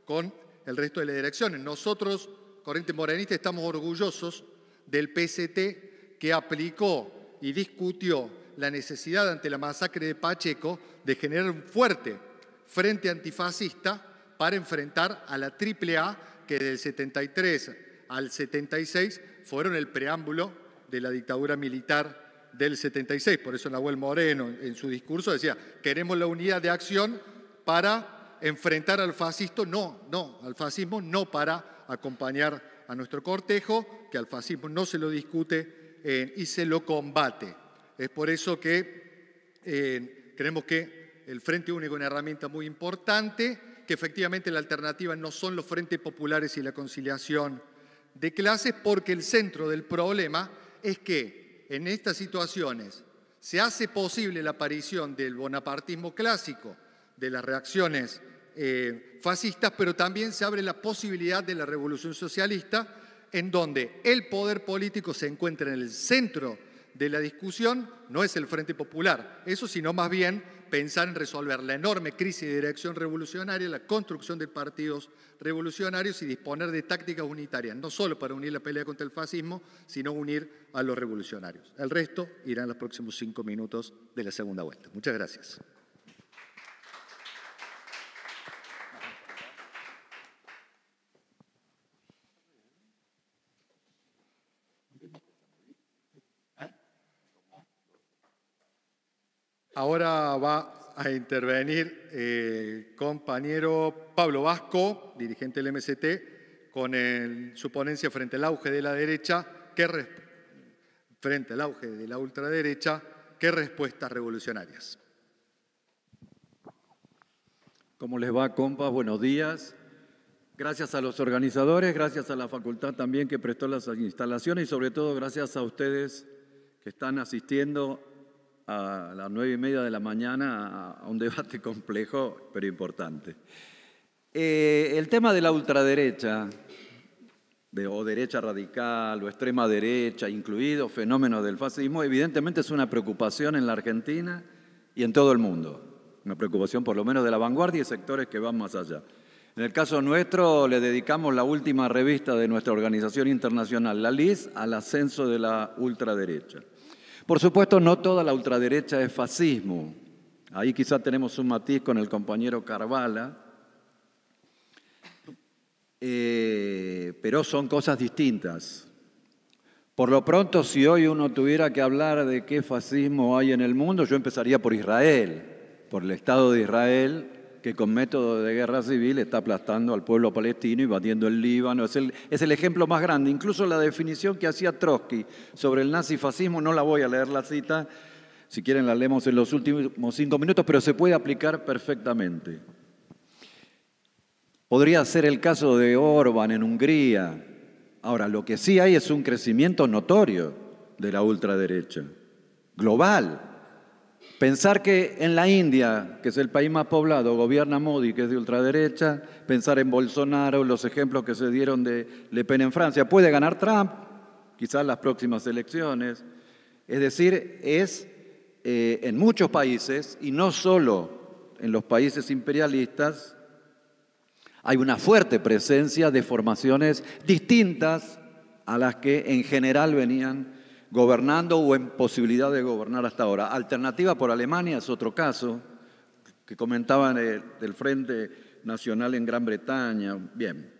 con el resto de las direcciones. Nosotros, Corriente Morenista, estamos orgullosos del PST, que aplicó y discutió la necesidad ante la masacre de Pacheco de generar un fuerte frente antifascista para enfrentar a la AAA, que del 73 al 76 fueron el preámbulo de la dictadura militar del 76. Por eso Nahuel Moreno en su discurso decía: queremos la unidad de acción para enfrentar al fascismo, no para acompañar a nuestro cortejo, que al fascismo no se lo discute y se lo combate. Es por eso que creemos que el Frente Único es una herramienta muy importante, que efectivamente la alternativa no son los frentes populares y la conciliación de clases, porque el centro del problema es que en estas situaciones se hace posible la aparición del bonapartismo clásico, de las reacciones fascistas, pero también se abre la posibilidad de la revolución socialista, en donde el poder político se encuentra en el centro de la discusión. No es el Frente Popular, eso, sino más bien pensar en resolver la enorme crisis de dirección revolucionaria, la construcción de partidos revolucionarios y disponer de tácticas unitarias, no solo para unir la pelea contra el fascismo, sino unir a los revolucionarios. El resto irá en los próximos 5 minutos de la segunda vuelta. Muchas gracias. Ahora va a intervenir el compañero Pablo Vasco, dirigente del MST, con su ponencia frente al auge de la derecha, frente al auge de la ultraderecha, ¿qué respuestas revolucionarias? ¿Cómo les va, compas? Buenos días. Gracias a los organizadores, gracias a la facultad también que prestó las instalaciones y sobre todo gracias a ustedes que están asistiendo a las 9:30 de la mañana a un debate complejo pero importante. El tema de la ultraderecha, o derecha radical, o extrema derecha, incluido fenómeno del fascismo, evidentemente es una preocupación en la Argentina y en todo el mundo. Una preocupación por lo menos de la vanguardia y sectores que van más allá. En el caso nuestro, le dedicamos la última revista de nuestra organización internacional, la LIS, al ascenso de la ultraderecha. Por supuesto, no toda la ultraderecha es fascismo. Ahí quizá tenemos un matiz con el compañero Carvala, pero son cosas distintas. Por lo pronto, si hoy uno tuviera que hablar de qué fascismo hay en el mundo, yo empezaría por Israel, por el Estado de Israel, que con método de guerra civil está aplastando al pueblo palestino, invadiendo el Líbano. Es el ejemplo más grande. Incluso la definición que hacía Trotsky sobre el nazifascismo, no la voy a leer la cita, si quieren la leemos en los últimos 5 minutos, pero se puede aplicar perfectamente. Podría ser el caso de Orbán en Hungría. Ahora, lo que sí hay es un crecimiento notorio de la ultraderecha, global. Pensar que en la India, que es el país más poblado, gobierna Modi, que es de ultraderecha, pensar en Bolsonaro, los ejemplos que se dieron de Le Pen en Francia. Puede ganar Trump, quizás las próximas elecciones. Es decir, es en muchos países, y no solo en los países imperialistas, hay una fuerte presencia de formaciones distintas a las que en general venían gobernando o en posibilidad de gobernar hasta ahora. Alternativa por Alemania es otro caso, que comentaban del Frente Nacional en Gran Bretaña. Bien.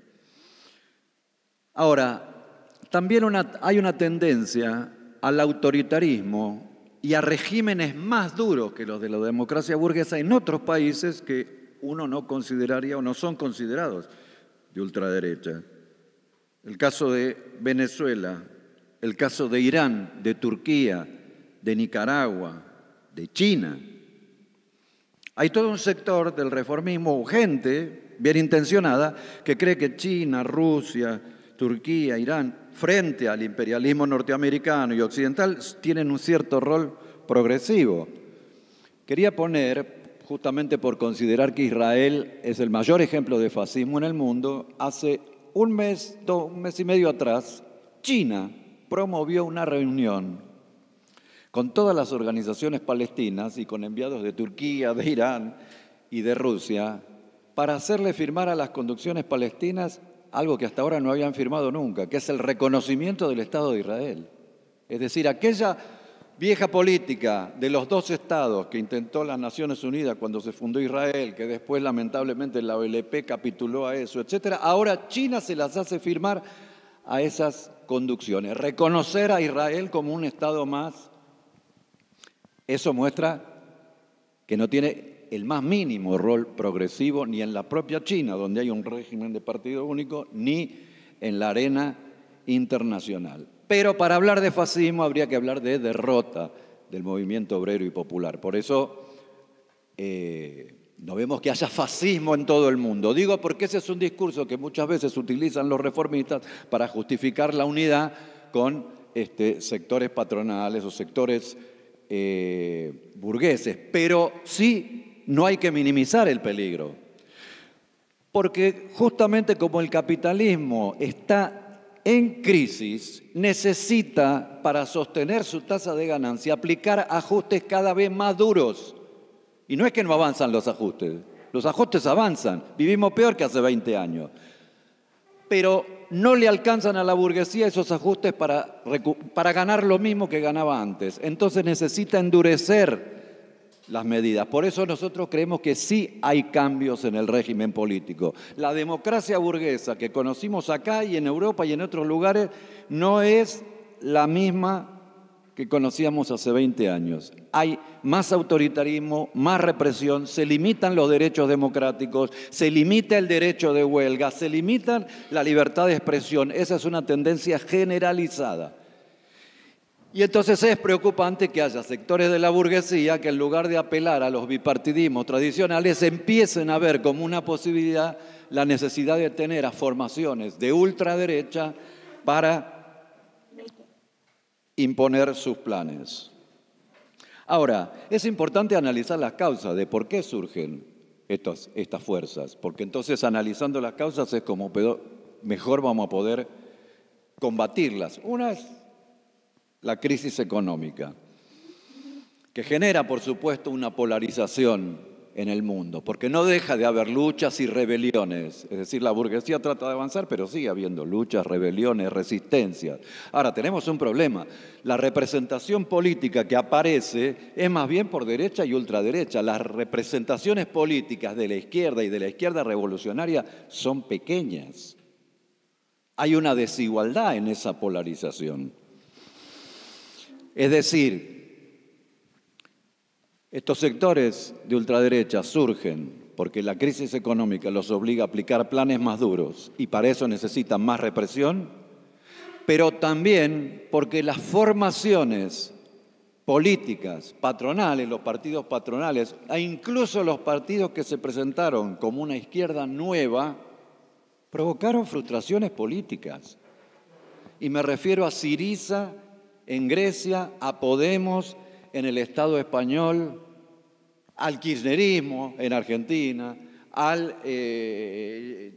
Ahora, también hay una tendencia al autoritarismo y a regímenes más duros que los de la democracia burguesa en otros países que uno no consideraría o no son considerados de ultraderecha. El caso de Venezuela, el caso de Irán, de Turquía, de Nicaragua, de China. Hay todo un sector del reformismo, gente bien intencionada, que cree que China, Rusia, Turquía, Irán, frente al imperialismo norteamericano y occidental, tienen un cierto rol progresivo. Quería poner, justamente por considerar que Israel es el mayor ejemplo de fascismo en el mundo, hace un mes y medio atrás, China promovió una reunión con todas las organizaciones palestinas y con enviados de Turquía, de Irán y de Rusia para hacerle firmar a las conducciones palestinas algo que hasta ahora no habían firmado nunca, que es el reconocimiento del Estado de Israel. Es decir, aquella vieja política de los dos estados que intentó las Naciones Unidas cuando se fundó Israel, que después lamentablemente la OLP capituló a eso, etcétera, ahora China se las hace firmar a esas conducciones. Reconocer a Israel como un Estado más, eso muestra que no tiene el más mínimo rol progresivo ni en la propia China, donde hay un régimen de partido único, ni en la arena internacional. Pero para hablar de fascismo habría que hablar de derrota del movimiento obrero y popular. Por eso no vemos que haya fascismo en todo el mundo. Digo porque ese es un discurso que muchas veces utilizan los reformistas para justificar la unidad con sectores patronales o sectores burgueses. Pero sí, no hay que minimizar el peligro. Porque justamente como el capitalismo está en crisis, necesita, para sostener su tasa de ganancia, aplicar ajustes cada vez más duros. Y no es que no avanzan los ajustes avanzan, vivimos peor que hace 20 años. Pero no le alcanzan a la burguesía esos ajustes para ganar lo mismo que ganaba antes. Entonces necesita endurecer las medidas. Por eso nosotros creemos que sí hay cambios en el régimen político. La democracia burguesa que conocimos acá y en Europa y en otros lugares no es la misma que conocíamos hace 20 años. Hay más autoritarismo, más represión, se limitan los derechos democráticos, se limita el derecho de huelga, se limita la libertad de expresión. Esa es una tendencia generalizada. Y entonces es preocupante que haya sectores de la burguesía que en lugar de apelar a los bipartidismos tradicionales empiecen a ver como una posibilidad la necesidad de tener a formaciones de ultraderecha para imponer sus planes. Ahora, es importante analizar las causas de por qué surgen estas fuerzas, porque entonces analizando las causas es como mejor vamos a poder combatirlas. Una es la crisis económica, que genera, por supuesto, una polarización en el mundo, porque no deja de haber luchas y rebeliones. Es decir, la burguesía trata de avanzar, pero sigue habiendo luchas, rebeliones, resistencias. Ahora, tenemos un problema. La representación política que aparece es más bien por derecha y ultraderecha. Las representaciones políticas de la izquierda y de la izquierda revolucionaria son pequeñas. Hay una desigualdad en esa polarización. Es decir, estos sectores de ultraderecha surgen porque la crisis económica los obliga a aplicar planes más duros y para eso necesitan más represión, pero también porque las formaciones políticas, patronales, los partidos patronales, e incluso los partidos que se presentaron como una izquierda nueva, provocaron frustraciones políticas. Y me refiero a Syriza en Grecia, a Podemos en el Estado español, al kirchnerismo en Argentina, al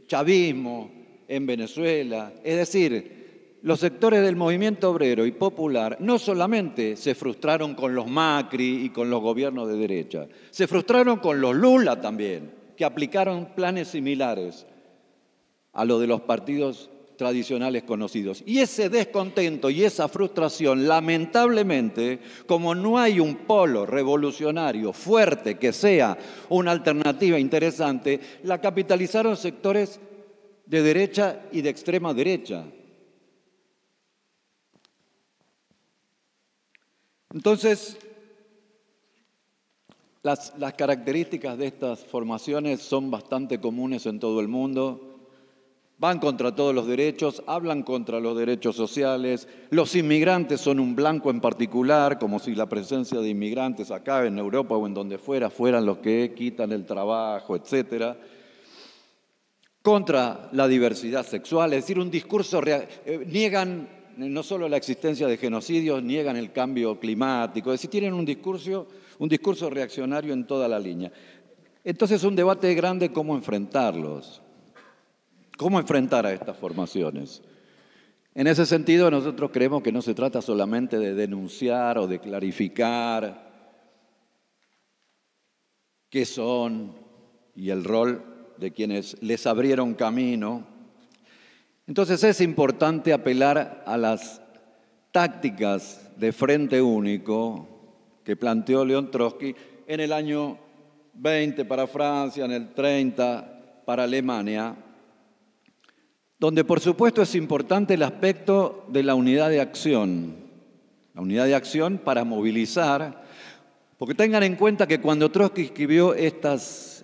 chavismo en Venezuela. Es decir, los sectores del movimiento obrero y popular no solamente se frustraron con los Macri y con los gobiernos de derecha, se frustraron con los Lula también, que aplicaron planes similares a los de los partidos tradicionales conocidos. Y ese descontento y esa frustración, lamentablemente, como no hay un polo revolucionario fuerte que sea una alternativa interesante, la capitalizaron sectores de derecha y de extrema derecha. Entonces, las características de estas formaciones son bastante comunes en todo el mundo. Van contra todos los derechos, hablan contra los derechos sociales. Los inmigrantes son un blanco en particular, como si la presencia de inmigrantes acá en Europa o en donde fueran los que quitan el trabajo, etcétera. Contra la diversidad sexual, es decir, un discurso niegan no solo la existencia de genocidios, niegan el cambio climático, es decir, tienen un discurso reaccionario en toda la línea. Entonces, un debate grande cómo enfrentarlos, cómo enfrentar a estas formaciones. En ese sentido, nosotros creemos que no se trata solamente de denunciar o de clarificar qué son y el rol de quienes les abrieron camino. Entonces es importante apelar a las tácticas de frente único que planteó León Trotsky en el año 20 para Francia, en el 30 para Alemania, donde por supuesto es importante el aspecto de la unidad de acción para movilizar, porque tengan en cuenta que cuando Trotsky escribió estas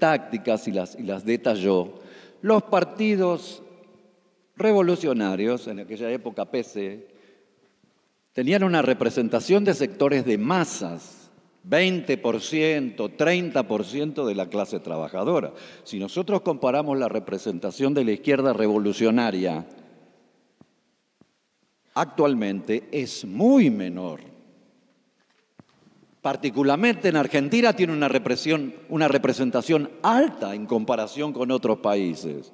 tácticas y las detalló, los partidos revolucionarios, en aquella época PC, tenían una representación de sectores de masas, 20%, 30% de la clase trabajadora. Si nosotros comparamos la representación de la izquierda revolucionaria, actualmente es muy menor. Particularmente en Argentina tiene una representación alta en comparación con otros países.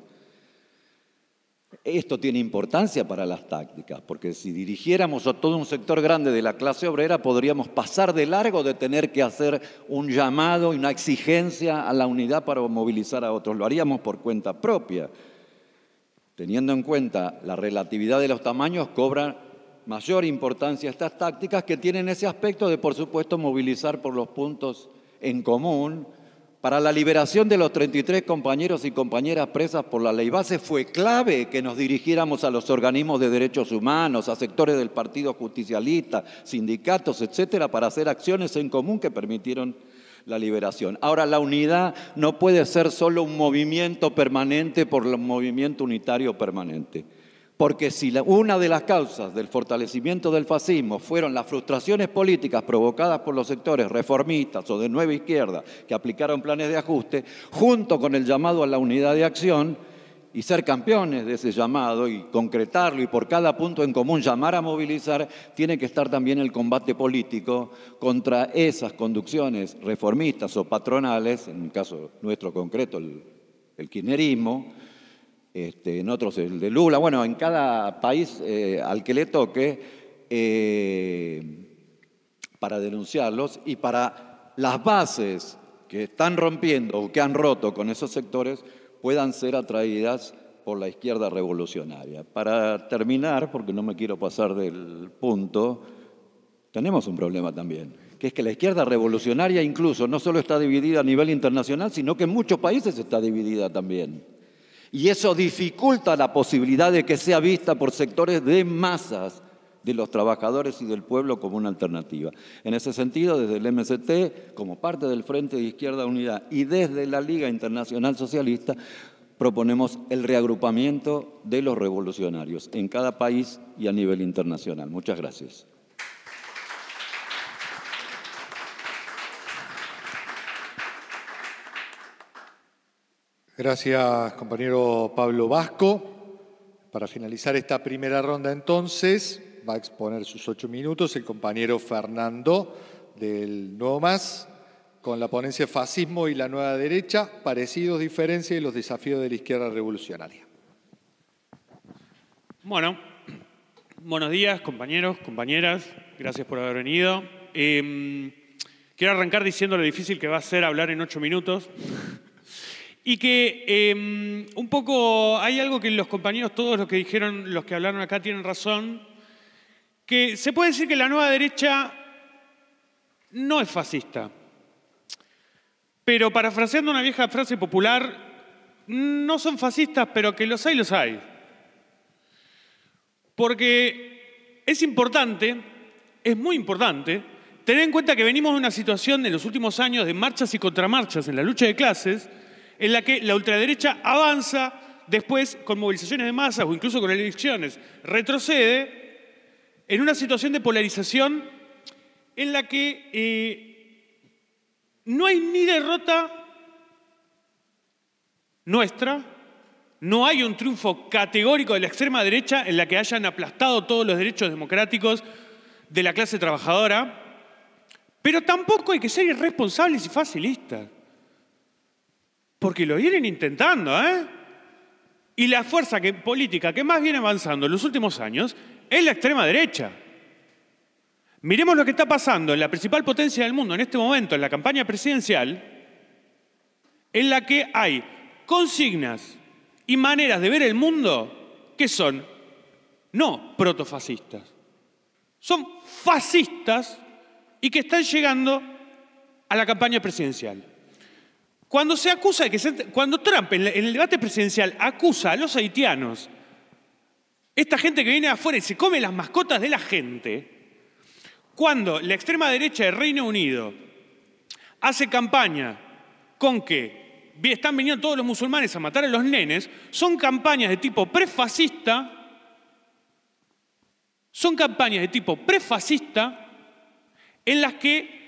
Esto tiene importancia para las tácticas, porque si dirigiéramos a todo un sector grande de la clase obrera, podríamos pasar de largo de tener que hacer un llamado y una exigencia a la unidad para movilizar a otros. Lo haríamos por cuenta propia. Teniendo en cuenta la relatividad de los tamaños, cobran mayor importancia estas tácticas que tienen ese aspecto de, por supuesto, movilizar por los puntos en común. Para la liberación de los 33 compañeros y compañeras presas por la ley base fue clave que nos dirigiéramos a los organismos de derechos humanos, a sectores del Partido Justicialista, sindicatos, etcétera, para hacer acciones en común que permitieron la liberación. Ahora, la unidad no puede ser solo un movimiento permanente por un movimiento unitario permanente. Porque si una de las causas del fortalecimiento del fascismo fueron las frustraciones políticas provocadas por los sectores reformistas o de nueva izquierda que aplicaron planes de ajuste, junto con el llamado a la unidad de acción y ser campeones de ese llamado y concretarlo y por cada punto en común llamar a movilizar, tiene que estar también el combate político contra esas conducciones reformistas o patronales, en el caso nuestro concreto el kirchnerismo, en otros el de Lula, bueno, en cada país al que le toque, para denunciarlos y para las bases que están rompiendo o que han roto con esos sectores puedan ser atraídas por la izquierda revolucionaria. Para terminar, porque no me quiero pasar del punto, tenemos un problema también, que es que la izquierda revolucionaria incluso no solo está dividida a nivel internacional, sino que en muchos países está dividida también. Y eso dificulta la posibilidad de que sea vista por sectores de masas de los trabajadores y del pueblo como una alternativa. En ese sentido, desde el MST, como parte del Frente de Izquierda Unida y desde la Liga Internacional Socialista, proponemos el reagrupamiento de los revolucionarios en cada país y a nivel internacional. Muchas gracias. Gracias, compañero Pablo Vasco. Para finalizar esta primera ronda, entonces, va a exponer sus 8 minutos el compañero Fernando del Nuevo Más, con la ponencia Fascismo y la Nueva Derecha, parecidos, diferencias y los desafíos de la izquierda revolucionaria. Bueno, buenos días, compañeros, compañeras. Gracias por haber venido. Quiero arrancar diciendo lo difícil que va a ser hablar en 8 minutos. Y que un poco hay algo que los compañeros, todos los que dijeron, los que hablaron acá tienen razón, que se puede decir que la nueva derecha no es fascista. Pero parafraseando una vieja frase popular, no son fascistas, pero que los hay, los hay. Porque es importante, es muy importante, tener en cuenta que venimos de una situación en los últimos años de marchas y contramarchas en la lucha de clases, en la que la ultraderecha avanza, después con movilizaciones de masas o incluso con elecciones retrocede en una situación de polarización en la que no hay ni derrota nuestra, no hay un triunfo categórico de la extrema derecha en la que hayan aplastado todos los derechos democráticos de la clase trabajadora, pero tampoco hay que ser irresponsables y facilistas. Porque lo vienen intentando, ¿eh? Y la fuerza política que más viene avanzando en los últimos años es la extrema derecha. Miremos lo que está pasando en la principal potencia del mundo en este momento, en la campaña presidencial, en la que hay consignas y maneras de ver el mundo que son no protofascistas, son fascistas y que están llegando a la campaña presidencial. Cuando se acusa de que cuando Trump en el debate presidencial acusa a los haitianos, esta gente que viene de afuera y se come las mascotas de la gente, cuando la extrema derecha del Reino Unido hace campaña con que están viniendo todos los musulmanes a matar a los nenes, son campañas de tipo prefascista, en las que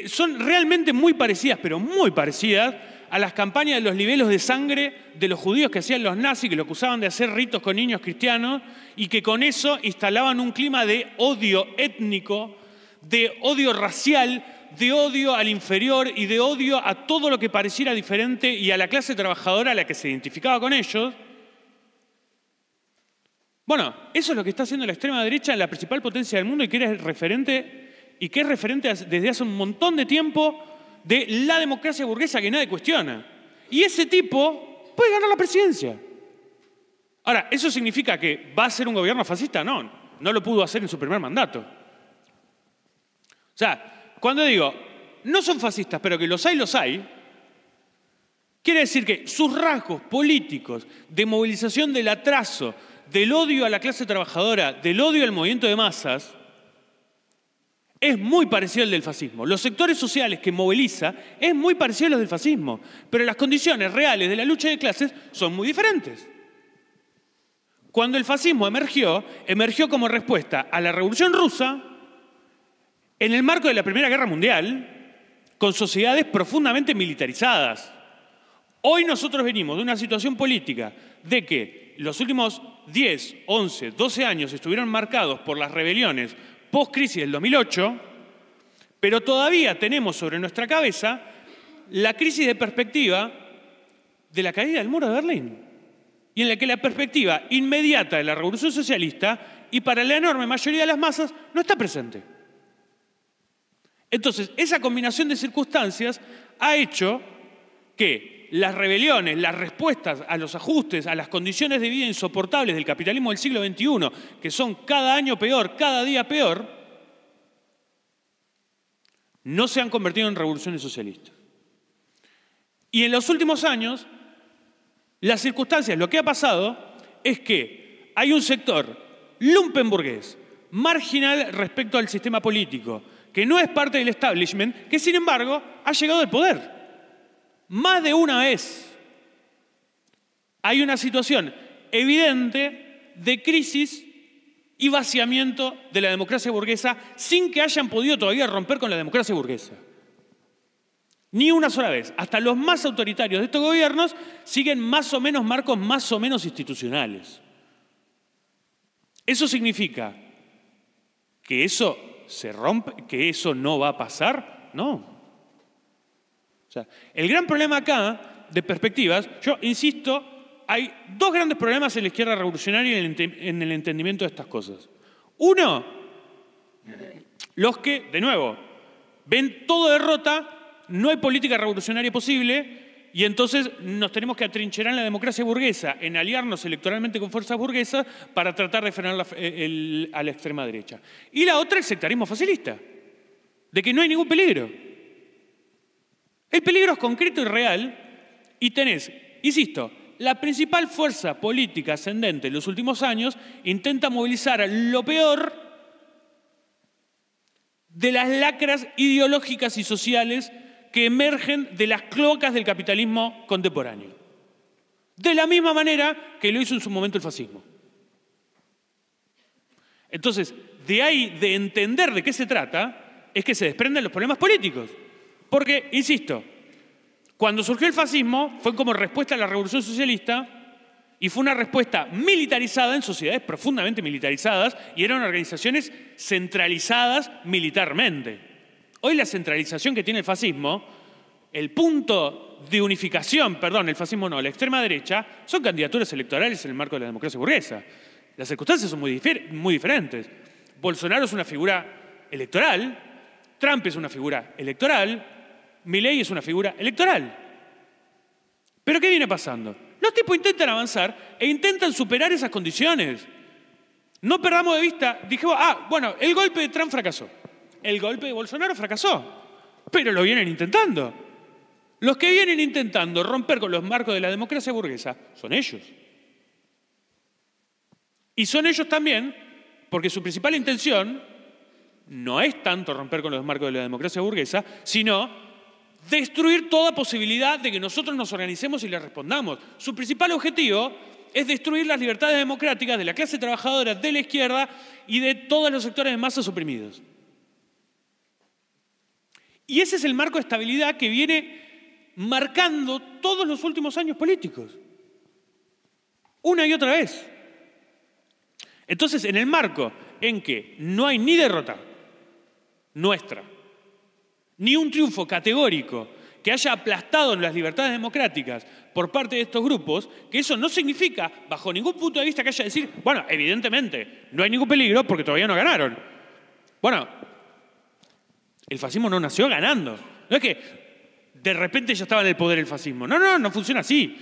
son realmente muy parecidas, pero muy parecidas, a las campañas de los libelos de sangre de los judíos que hacían los nazis, que lo acusaban de hacer ritos con niños cristianos y que con eso instalaban un clima de odio étnico, de odio racial, de odio al inferior y de odio a todo lo que pareciera diferente y a la clase trabajadora a la que se identificaba con ellos. Bueno, eso es lo que está haciendo la extrema derecha en la principal potencia del mundo y que es referente desde hace un montón de tiempo de la democracia burguesa que nadie cuestiona. Y ese tipo puede ganar la presidencia. Ahora, ¿eso significa que va a ser un gobierno fascista? No, no lo pudo hacer en su primer mandato. O sea, cuando digo, no son fascistas, pero que los hay, quiere decir que sus rasgos políticos de movilización del atraso, del odio a la clase trabajadora, del odio al movimiento de masas, es muy parecido al del fascismo. Los sectores sociales que moviliza es muy parecido a los del fascismo, pero las condiciones reales de la lucha de clases son muy diferentes. Cuando el fascismo emergió como respuesta a la Revolución Rusa en el marco de la Primera Guerra Mundial, con sociedades profundamente militarizadas. Hoy nosotros venimos de una situación política de que los últimos 10, 11, 12 años estuvieron marcados por las rebeliones post-crisis del 2008, pero todavía tenemos sobre nuestra cabeza la crisis de perspectiva de la caída del muro de Berlín, y en la que la perspectiva inmediata de la revolución socialista y para la enorme mayoría de las masas no está presente. Entonces, esa combinación de circunstancias ha hecho que las rebeliones, las respuestas a los ajustes, a las condiciones de vida insoportables del capitalismo del siglo XXI, que son cada año peor, cada día peor, no se han convertido en revoluciones socialistas. Y en los últimos años, las circunstancias, lo que ha pasado es que hay un sector lumpenburgués, marginal respecto al sistema político, que no es parte del establishment, que sin embargo ha llegado al poder. Más de una vez hay una situación evidente de crisis y vaciamiento de la democracia burguesa sin que hayan podido todavía romper con la democracia burguesa. Ni una sola vez. Hasta los más autoritarios de estos gobiernos siguen más o menos marcos más o menos institucionales. ¿Eso significa que eso se rompe, que eso no va a pasar? No. O sea, el gran problema acá, de perspectivas, yo insisto, hay dos grandes problemas en la izquierda revolucionaria en el entendimiento de estas cosas. Uno, los que, de nuevo, ven todo derrota, no hay política revolucionaria posible y entonces nos tenemos que atrincherar en la democracia burguesa, en aliarnos electoralmente con fuerzas burguesas para tratar de frenar a la extrema derecha. Y la otra, el sectarismo facilista, de que no hay ningún peligro. El peligro es concreto y real y tenés, insisto, la principal fuerza política ascendente en los últimos años intenta movilizar lo peor de las lacras ideológicas y sociales que emergen de las cloacas del capitalismo contemporáneo. De la misma manera que lo hizo en su momento el fascismo. Entonces, de ahí, de entender de qué se trata, es que se desprenden los problemas políticos. Porque, insisto, cuando surgió el fascismo fue como respuesta a la Revolución Socialista y fue una respuesta militarizada en sociedades profundamente militarizadas y eran organizaciones centralizadas militarmente. Hoy la centralización que tiene el fascismo, el punto de unificación, perdón, el fascismo no, la extrema derecha, son candidaturas electorales en el marco de la democracia burguesa. Las circunstancias son muy diferentes. Bolsonaro es una figura electoral, Trump es una figura electoral, Milei es una figura electoral. ¿Pero qué viene pasando? Los tipos intentan avanzar e intentan superar esas condiciones. No perdamos de vista, dijimos, bueno, el golpe de Trump fracasó. El golpe de Bolsonaro fracasó. Pero lo vienen intentando. Los que vienen intentando romper con los marcos de la democracia burguesa son ellos. Y son ellos también porque su principal intención no es tanto romper con los marcos de la democracia burguesa, sino destruir toda posibilidad de que nosotros nos organicemos y le respondamos. Su principal objetivo es destruir las libertades democráticas de la clase trabajadora, de la izquierda y de todos los sectores de masas oprimidos. Y ese es el marco de estabilidad que viene marcando todos los últimos años políticos. Una y otra vez. Entonces, en el marco en que no hay ni derrota nuestra, ni un triunfo categórico que haya aplastado las libertades democráticas por parte de estos grupos, que eso no significa, bajo ningún punto de vista, que haya de decir, bueno, evidentemente, no hay ningún peligro porque todavía no ganaron. Bueno, el fascismo no nació ganando. No es que de repente ya estaba en el poder el fascismo. No, no funciona así.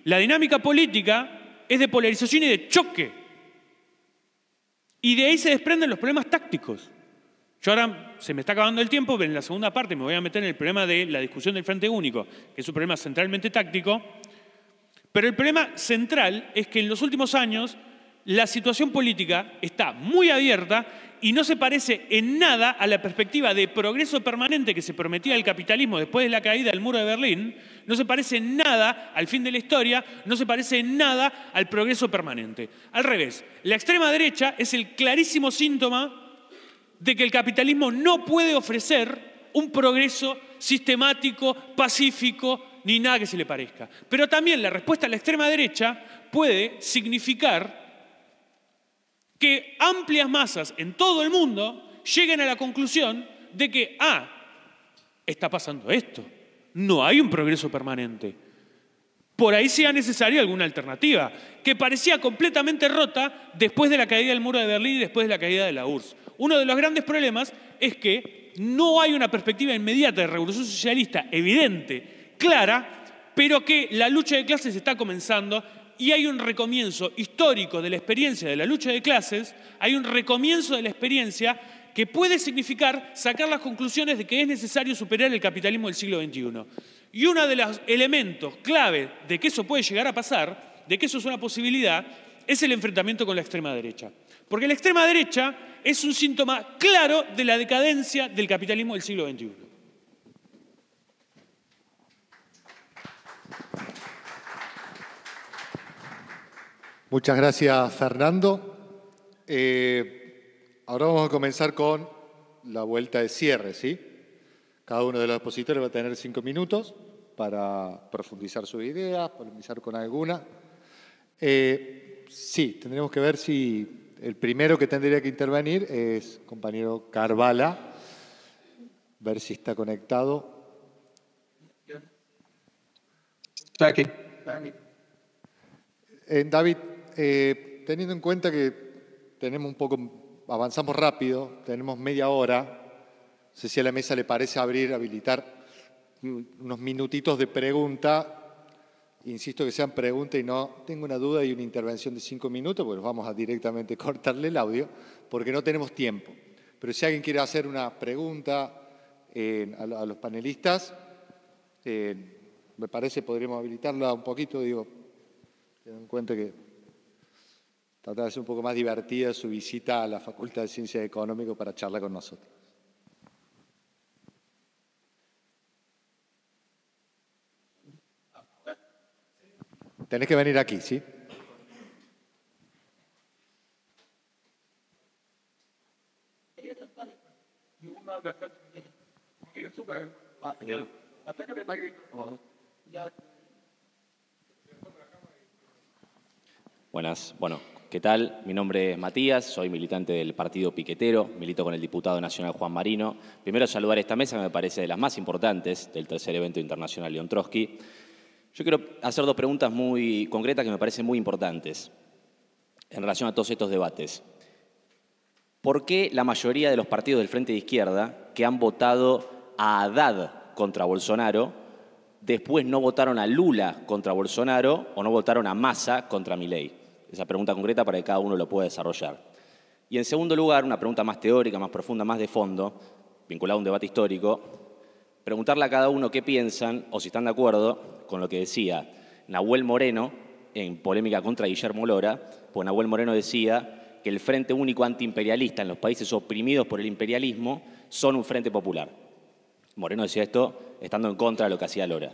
La dinámica política es de polarización y de choque. Y de ahí se desprenden los problemas tácticos. Yo ahora se me está acabando el tiempo, pero en la segunda parte me voy a meter en el problema de la discusión del Frente Único, que es un problema centralmente táctico. Pero el problema central es que en los últimos años la situación política está muy abierta y no se parece en nada a la perspectiva de progreso permanente que se prometía el capitalismo después de la caída del muro de Berlín, no se parece en nada al fin de la historia, no se parece en nada al progreso permanente. Al revés, la extrema derecha es el clarísimo síntoma de que el capitalismo no puede ofrecer un progreso sistemático, pacífico, ni nada que se le parezca. Pero también la respuesta a la extrema derecha puede significar que amplias masas en todo el mundo lleguen a la conclusión de que, está pasando esto, no hay un progreso permanente. Por ahí sea necesaria alguna alternativa, que parecía completamente rota después de la caída del muro de Berlín y después de la caída de la URSS. Uno de los grandes problemas es que no hay una perspectiva inmediata de revolución socialista evidente, clara, pero que la lucha de clases está comenzando y hay un recomienzo histórico de la experiencia de la lucha de clases, hay un recomienzo de la experiencia que puede significar sacar las conclusiones de que es necesario superar el capitalismo del siglo XXI. Y uno de los elementos clave de que eso puede llegar a pasar, de que eso es una posibilidad, es el enfrentamiento con la extrema derecha. Porque la extrema derecha es un síntoma claro de la decadencia del capitalismo del siglo XXI. Muchas gracias, Fernando. Ahora vamos a comenzar con la vuelta de cierre, ¿sí? Cada uno de los expositores va a tener 5 minutos para profundizar sus ideas, polemizar con alguna. Sí, tendremos que ver si el primero que tendría que intervenir es el compañero Carvala, ver si está conectado. Estoy aquí. David, teniendo en cuenta que tenemos avanzamos rápido, tenemos media hora, no sé si a la mesa le parece habilitar unos minutitos de pregunta. Insisto que sean preguntas y no tengo una duda y una intervención de 5 minutos, pues vamos a directamente cortarle el audio, porque no tenemos tiempo. Pero si alguien quiere hacer una pregunta a los panelistas, me parece podríamos habilitarla un poquito, teniendo en cuenta que tratar de ser un poco más divertida su visita a la Facultad de Ciencias Económicas para charlar con nosotros. Tenés que venir aquí, ¿sí? Buenas, bueno, ¿qué tal? Mi nombre es Matías, soy militante del Partido Piquetero, milito con el diputado nacional Juan Marino. Primero saludar esta mesa que me parece de las más importantes del tercer evento internacional León Trotsky. Yo quiero hacer 2 preguntas muy concretas que me parecen muy importantes en relación a todos estos debates. ¿Por qué la mayoría de los partidos del Frente de Izquierda que han votado a Haddad contra Bolsonaro, después no votaron a Lula contra Bolsonaro o no votaron a Massa contra Milei? Esa pregunta concreta para que cada uno lo pueda desarrollar. Y en segundo lugar, una pregunta más teórica, más profunda, más de fondo, vinculada a un debate histórico, preguntarle a cada uno qué piensan o si están de acuerdo con lo que decía Nahuel Moreno en polémica contra Guillermo Lora, pues Nahuel Moreno decía que el Frente Único Antiimperialista en los países oprimidos por el imperialismo son un frente popular. Moreno decía esto estando en contra de lo que hacía Lora.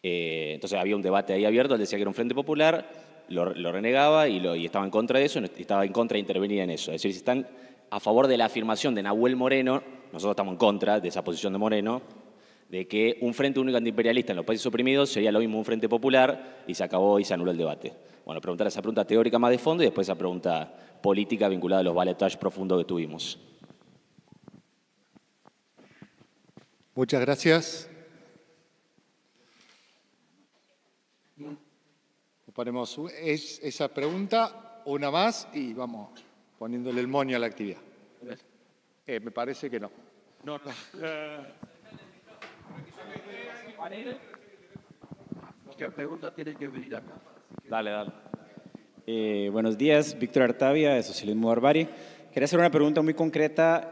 Entonces había un debate ahí abierto, él decía que era un frente popular, lo renegaba y estaba en contra de eso, estaba en contra de intervenir en eso. Es decir, si están a favor de la afirmación de Nahuel Moreno, nosotros estamos en contra de esa posición de Moreno, de que un frente único antiimperialista en los países oprimidos sería lo mismo un frente popular y se acabó y se anuló el debate. Bueno, preguntar esa pregunta teórica más de fondo y después esa pregunta política vinculada a los balotajes profundos que tuvimos. Muchas gracias. Ponemos esa pregunta, una más y vamos poniéndole el moño a la actividad. Me parece que no. No. ¿Qué pregunta tiene que venir acá? Dale. Buenos días, Víctor Artavia, de Socialismo Barbarie. Quería hacer una pregunta muy concreta,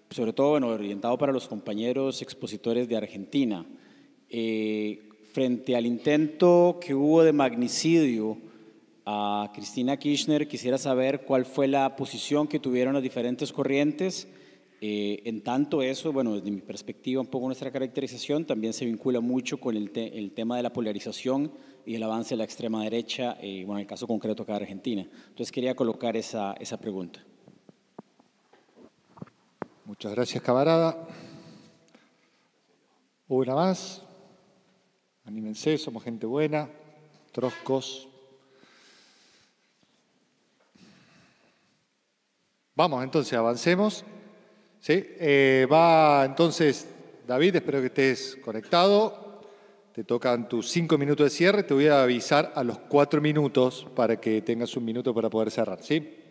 sobre todo orientado para los compañeros expositores de Argentina. Frente al intento que hubo de magnicidio a Cristina Kirchner, quisiera saber cuál fue la posición que tuvieron las diferentes corrientes. En tanto eso, bueno, desde mi perspectiva, un poco nuestra caracterización, también se vincula mucho con el tema de la polarización y el avance de la extrema derecha, bueno, en el caso concreto acá de Argentina. Entonces quería colocar esa pregunta. Muchas gracias, camarada. Una más. Anímense, somos gente buena. Troscos. Vamos, entonces, avancemos. ¿Sí? Va entonces, David, espero que estés conectado. Te tocan tus 5 minutos de cierre. Te voy a avisar a los 4 minutos para que tengas un minuto para poder cerrar, ¿sí?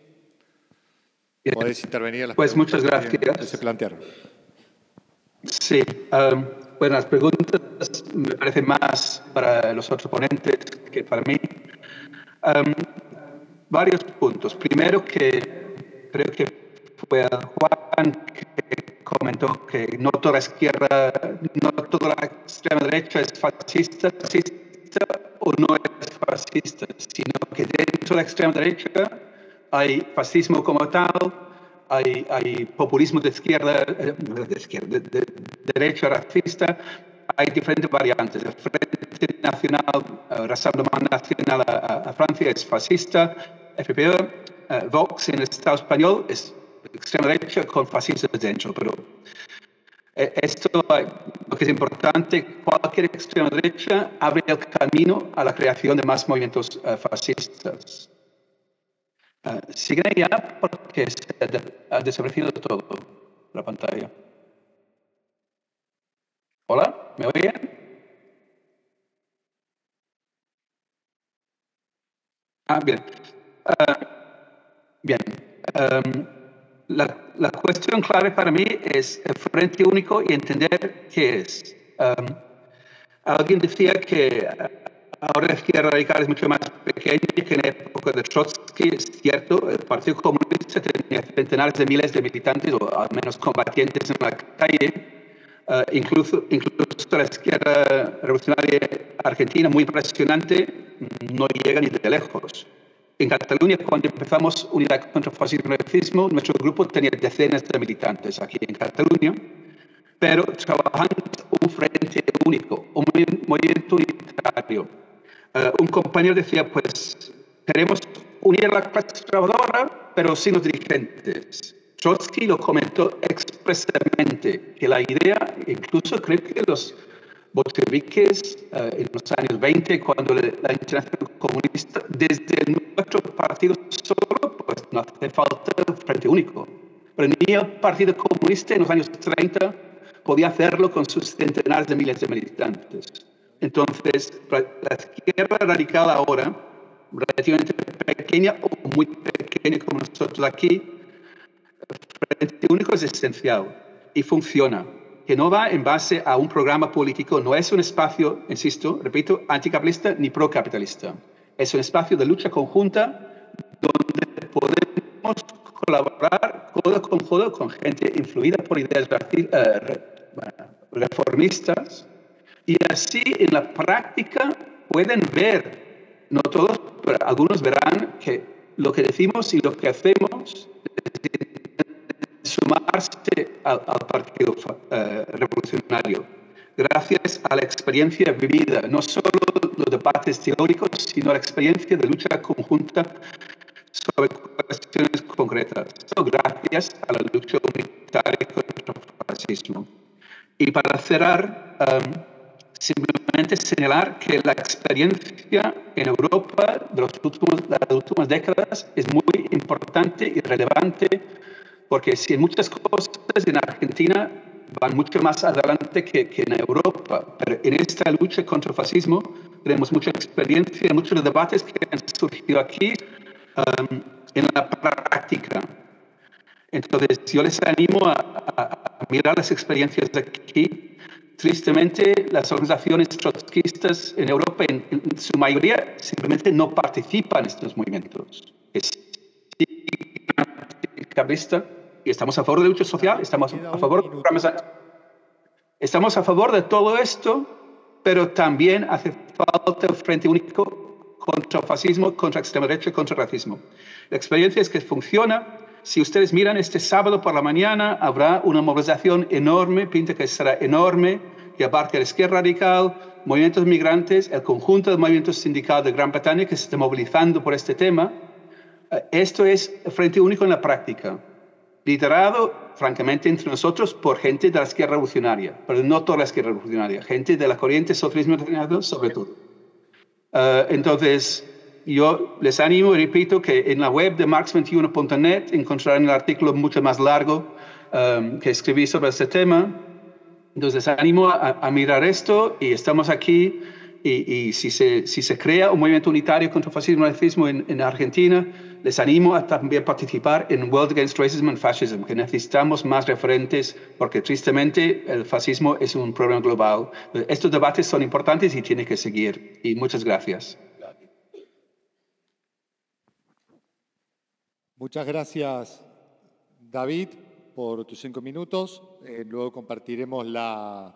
Podés intervenir en las pues preguntas muchas gracias. que se plantearon. Sí, bueno, las preguntas me parecen más para los otros ponentes que para mí. Varios puntos. Primero, que creo que fue Juan que comentó que no toda la izquierda, no toda la extrema derecha es fascista o no es fascista, sino que dentro la extrema derecha, hay fascismo como tal, hay populismo de derecha racista, hay diferentes variantes. El Frente Nacional, Rassemblement Nacional a Francia es fascista, FPÖ, Vox en el Estado español es extrema derecha con fascistas dentro, pero esto, lo que es importante, cualquier extrema derecha abre el camino a la creación de más movimientos fascistas. Siguen ya porque se ha desaparecido todo la pantalla. ¿Hola? ¿Me oyen? Bien. Bien. La cuestión clave para mí es el Frente Único y entender qué es. Alguien decía que ahora la izquierda radical es mucho más pequeña que en la época de Trotsky. Es cierto, el Partido Comunista tenía centenares de miles de militantes, o al menos combatientes en la calle. Incluso la izquierda revolucionaria argentina, muy impresionante, no llega ni de lejos. En Cataluña, cuando empezamos Unidad contra el Fascismo y Racismo, nuestro grupo tenía decenas de militantes aquí en Cataluña, pero trabajando un frente único, un movimiento unitario. Un compañero decía, pues, queremos unir a la clase trabajadora, pero sin los dirigentes. Trotsky lo comentó expresamente, que la idea, incluso creo que los bolcheviques en los años 20, cuando la Internacional Comunista, desde nuestro partido solo, pues no hace falta el Frente Único. Pero ni el Partido Comunista en los años 30 podía hacerlo con sus centenares de miles de militantes. Entonces, la izquierda radical ahora, relativamente pequeña o muy pequeña como nosotros aquí, el Frente Único es esencial y funciona. Que no va en base a un programa político, no es un espacio, insisto, repito, anticapitalista ni procapitalista. Es un espacio de lucha conjunta donde podemos colaborar codo con gente influida por ideas reformistas y así en la práctica pueden ver, no todos, pero algunos verán que lo que decimos y lo que hacemos sumarse al Partido Revolucionario, gracias a la experiencia vivida, no solo los debates teóricos, sino la experiencia de lucha conjunta sobre cuestiones concretas, gracias a la lucha unitaria contra el fascismo. Y para cerrar, simplemente señalar que la experiencia en Europa de las últimas décadas es muy importante y relevante, porque si en muchas cosas en Argentina van mucho más adelante que en Europa, pero en esta lucha contra el fascismo tenemos mucha experiencia, muchos debates que han surgido aquí en la práctica. Entonces, yo les animo a mirar las experiencias de aquí. Tristemente, las organizaciones trotskistas en Europa, en su mayoría, simplemente no participan en estos movimientos. Y estamos a favor de la lucha social, estamos a favor de todo esto, pero también hace falta el Frente Único contra el fascismo, contra la extrema derecha, contra el racismo. La experiencia es que funciona. Si ustedes miran este sábado por la mañana, habrá una movilización enorme, pinta que será enorme, que abarca la izquierda radical, movimientos migrantes, el conjunto del movimiento sindical de Gran Bretaña que se está movilizando por este tema. Esto es el Frente Único en la práctica, liderado, francamente, entre nosotros por gente de la izquierda revolucionaria, pero no toda la izquierda revolucionaria, gente de la corriente socialismo internacional sobre todo. Entonces, yo les animo y repito que en la web de marx21.net encontrarán el artículo mucho más largo que escribí sobre este tema. Entonces, les animo a mirar esto y estamos aquí. Y si se crea un movimiento unitario contra el fascismo y el racismo en Argentina, les animo a también participar en World Against Racism and Fascism, que necesitamos más referentes porque tristemente el fascismo es un problema global. Estos debates son importantes y tienen que seguir. Y muchas gracias. Muchas gracias, David, por tus 5 minutos. Luego compartiremos la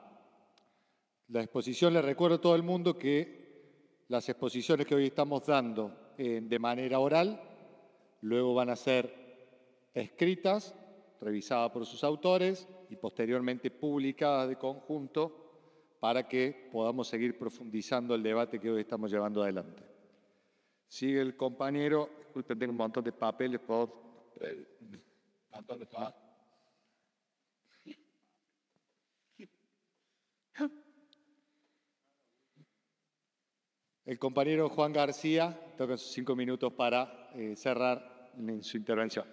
exposición. Les recuerdo a todo el mundo que las exposiciones que hoy estamos dando de manera oral, luego van a ser escritas, revisadas por sus autores y posteriormente publicadas de conjunto para que podamos seguir profundizando el debate que hoy estamos llevando adelante. Sigue el compañero, disculpen, tengo un montón de papeles, El compañero Juan García toca sus 5 minutos para cerrar en su intervención.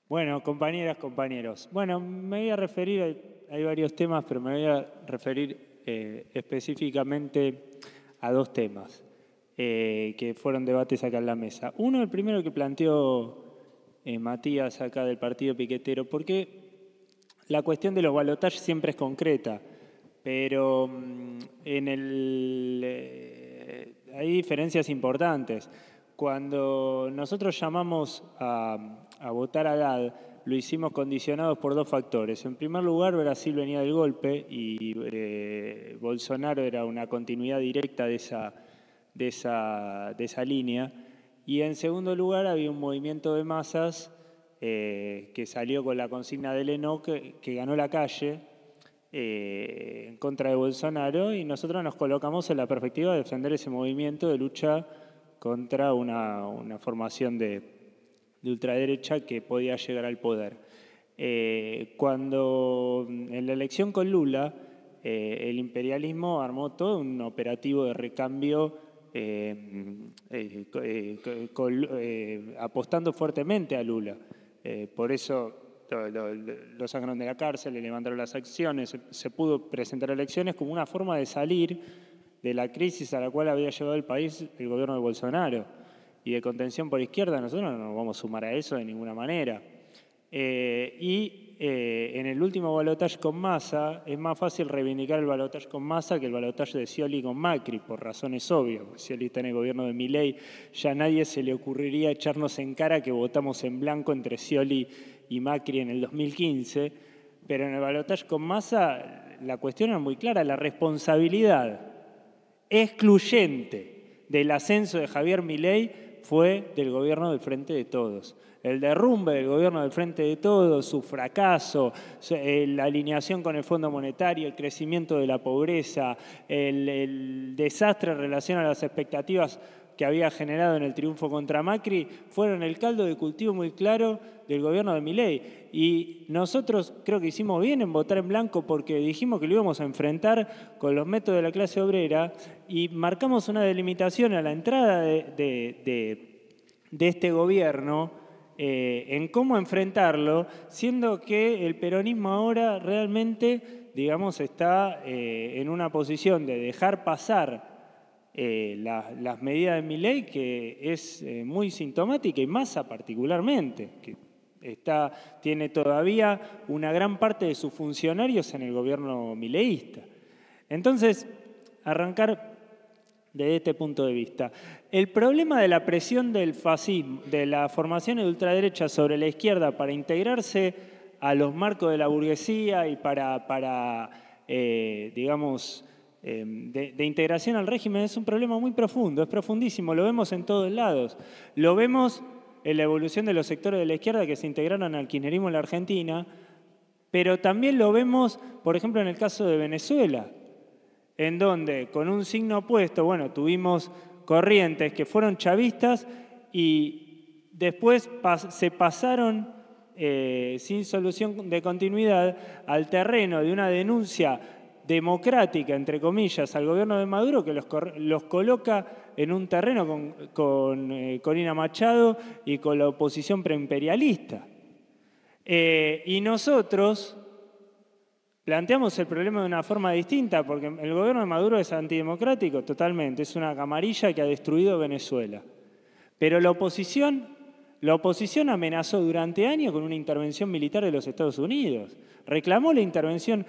Bueno, compañeras, compañeros. Bueno, me voy a referir, hay varios temas, pero me voy a referir específicamente a 2 temas que fueron debates acá en la mesa. Uno, el primero que planteó Matías acá del partido piquetero, porque la cuestión de los balotajes siempre es concreta, pero hay diferencias importantes. Cuando nosotros llamamos a votar a Haddad, lo hicimos condicionados por 2 factores. En primer lugar, Brasil venía del golpe y Bolsonaro era una continuidad directa de esa línea. Y en segundo lugar, había un movimiento de masas que salió con la consigna del ENOC, que ganó la calle en contra de Bolsonaro, y nosotros nos colocamos en la perspectiva de defender ese movimiento de lucha contra una formación de ultraderecha que podía llegar al poder. Cuando en la elección con Lula, el imperialismo armó todo un operativo de recambio apostando fuertemente a Lula. Por eso lo sacaron de la cárcel, le levantaron las acciones, se pudo presentar elecciones como una forma de salir de la crisis a la cual había llevado el país el gobierno de Bolsonaro. Y de contención por izquierda, nosotros no nos vamos a sumar a eso de ninguna manera. En el último balotaje con Massa, es más fácil reivindicar el balotaje con Massa que el balotaje de Scioli con Macri, por razones obvias. Scioli está en el gobierno de Milei, ya a nadie se le ocurriría echarnos en cara que votamos en blanco entre Scioli y Macri en el 2015, pero en el balotaje con Massa la cuestión era muy clara, la responsabilidad excluyente del ascenso de Javier Milei fue del gobierno del Frente de Todos. El derrumbe del gobierno del Frente de Todos, su fracaso, la alineación con el Fondo Monetario, el crecimiento de la pobreza, el desastre en relación a las expectativas que había generado en el triunfo contra Macri, fueron el caldo de cultivo muy claro del gobierno de Milei. Y nosotros creo que hicimos bien en votar en blanco porque dijimos que lo íbamos a enfrentar con los métodos de la clase obrera y marcamos una delimitación a la entrada de este gobierno en cómo enfrentarlo, siendo que el peronismo ahora realmente, digamos, está en una posición de dejar pasar las medidas de Milei, que es muy sintomática, y Massa particularmente, que tiene todavía una gran parte de sus funcionarios en el gobierno mileísta. Entonces, arrancar desde este punto de vista. El problema de la presión del fascismo, de la formación de ultraderecha sobre la izquierda para integrarse a los marcos de la burguesía y para digamos, de integración al régimen es un problema muy profundo, es profundísimo, lo vemos en todos lados. Lo vemos en la evolución de los sectores de la izquierda que se integraron al kirchnerismo en la Argentina, pero también lo vemos, por ejemplo, en el caso de Venezuela, en donde con un signo opuesto, bueno, tuvimos corrientes que fueron chavistas y después se pasaron sin solución de continuidad al terreno de una denuncia democrática, entre comillas, al gobierno de Maduro, que los coloca en un terreno con Corina Machado y con la oposición preimperialista. Y nosotros planteamos el problema de una forma distinta, porque el gobierno de Maduro es antidemocrático totalmente, es una camarilla que ha destruido Venezuela. Pero la oposición amenazó durante años con una intervención militar de los Estados Unidos. Reclamó la intervención,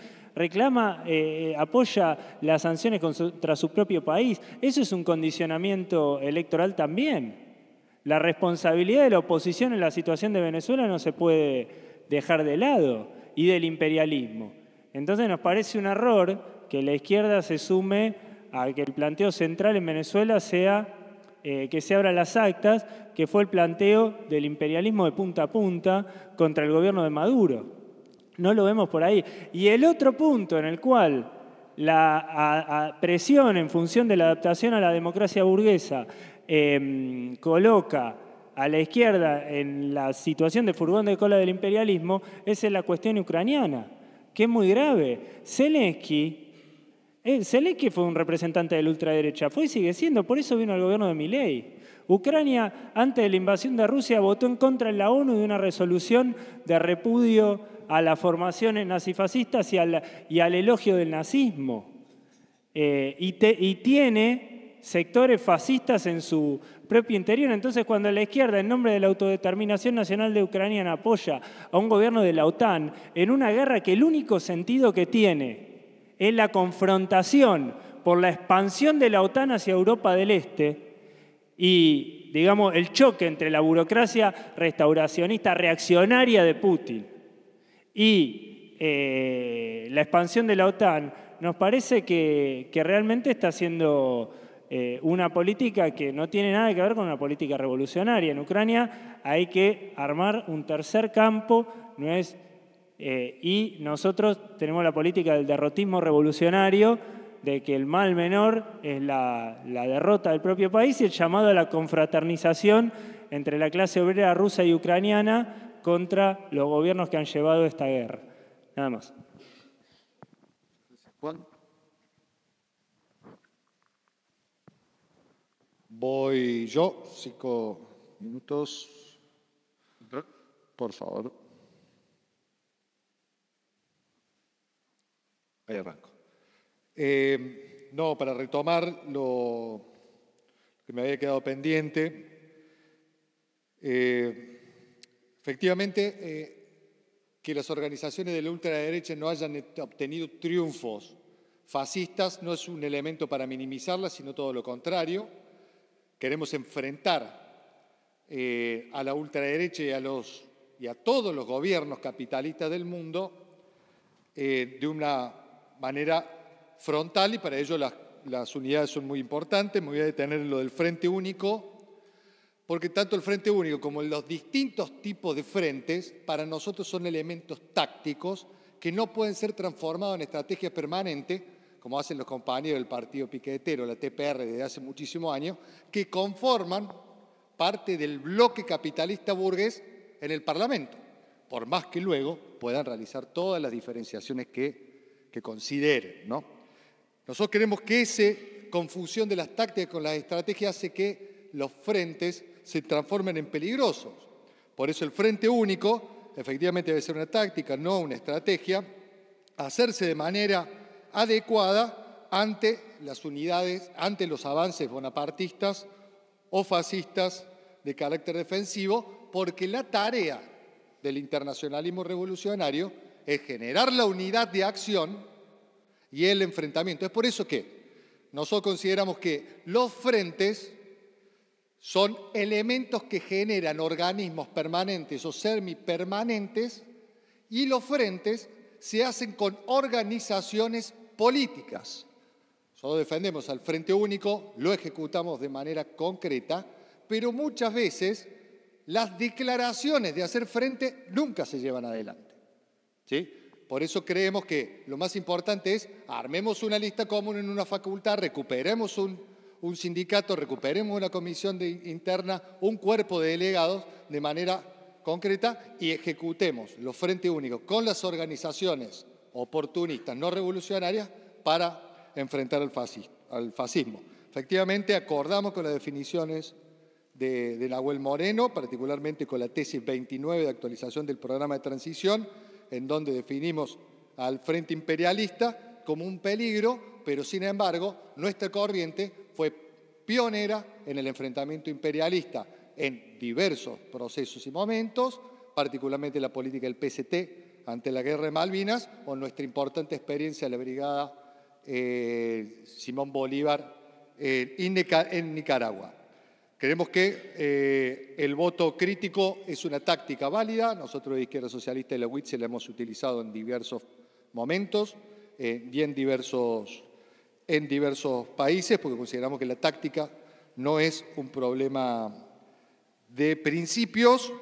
apoya las sanciones contra su propio país. Eso es un condicionamiento electoral también. La responsabilidad de la oposición en la situación de Venezuela no se puede dejar de lado, y del imperialismo. Entonces nos parece un error que la izquierda se sume a que el planteo central en Venezuela sea que se abran las actas, que fue el planteo del imperialismo de punta a punta contra el gobierno de Maduro. No lo vemos por ahí. Y el otro punto en el cual la presión en función de la adaptación a la democracia burguesa coloca a la izquierda en la situación de furgón de cola del imperialismo es en la cuestión ucraniana, que es muy grave. Zelensky fue un representante de la ultraderecha, fue y sigue siendo, por eso vino al gobierno de Milei. Ucrania, antes de la invasión de Rusia, votó en contra en la ONU de una resolución de repudio a las formaciones nazifascistas y al elogio del nazismo. Y tiene sectores fascistas en su propio interior. Entonces, cuando la izquierda, en nombre de la autodeterminación nacional de Ucrania, apoya a un gobierno de la OTAN en una guerra que el único sentido que tiene es la confrontación por la expansión de la OTAN hacia Europa del Este y, digamos, el choque entre la burocracia restauracionista reaccionaria de Putin y la expansión de la OTAN, nos parece que realmente está haciendo una política que no tiene nada que ver con una política revolucionaria. En Ucrania hay que armar un tercer campo, y nosotros tenemos la política del derrotismo revolucionario, de que el mal menor es la derrota del propio país y el llamado a la confraternización entre la clase obrera rusa y ucraniana contra los gobiernos que han llevado esta guerra. Nada más. Juan. Voy yo, 5 minutos. Por favor. Ahí arranco. No, para retomar lo que me había quedado pendiente, efectivamente, que las organizaciones de la ultraderecha no hayan obtenido triunfos fascistas no es un elemento para minimizarlas, sino todo lo contrario. Queremos enfrentar a la ultraderecha y a todos los gobiernos capitalistas del mundo de una manera frontal, y para ello las unidades son muy importantes. Me voy a detener en lo del Frente Único, porque tanto el Frente Único como los distintos tipos de frentes para nosotros son elementos tácticos que no pueden ser transformados en estrategias permanentes, como hacen los compañeros del partido piquetero, la TPR, desde hace muchísimos años, que conforman parte del bloque capitalista burgués en el Parlamento, por más que luego puedan realizar todas las diferenciaciones que consideren, ¿no? Nosotros creemos que esa confusión de las tácticas con las estrategias hace que los frentes se transformen en peligrosos. Por eso el Frente Único efectivamente debe ser una táctica, no una estrategia, hacerse de manera adecuada ante las unidades, ante los avances bonapartistas o fascistas de carácter defensivo, porque la tarea del internacionalismo revolucionario es generar la unidad de acción y el enfrentamiento. Es por eso que nosotros consideramos que los frentes son elementos que generan organismos permanentes o semipermanentes, y los frentes se hacen con organizaciones políticas. Nosotros defendemos al Frente Único, lo ejecutamos de manera concreta, pero muchas veces las declaraciones de hacer frente nunca se llevan adelante, ¿sí? Por eso creemos que lo más importante es armemos una lista común en una facultad, recuperemos un sindicato, recuperemos una comisión interna, un cuerpo de delegados de manera concreta y ejecutemos los Frente Únicos con las organizaciones oportunistas no revolucionarias para enfrentar al fascismo. Efectivamente, acordamos con las definiciones de Nahuel Moreno, particularmente con la tesis 29 de actualización del programa de transición, en donde definimos al Frente Imperialista como un peligro, pero sin embargo nuestra corriente fue pionera en el enfrentamiento imperialista en diversos procesos y momentos, particularmente la política del PST ante la Guerra de Malvinas o nuestra importante experiencia de la Brigada Simón Bolívar en Nicaragua. Creemos que el voto crítico es una táctica válida. Nosotros de Izquierda Socialista y la UIT se la hemos utilizado en diversos momentos y en diversos en diversos países, porque consideramos que la táctica no es un problema de principios.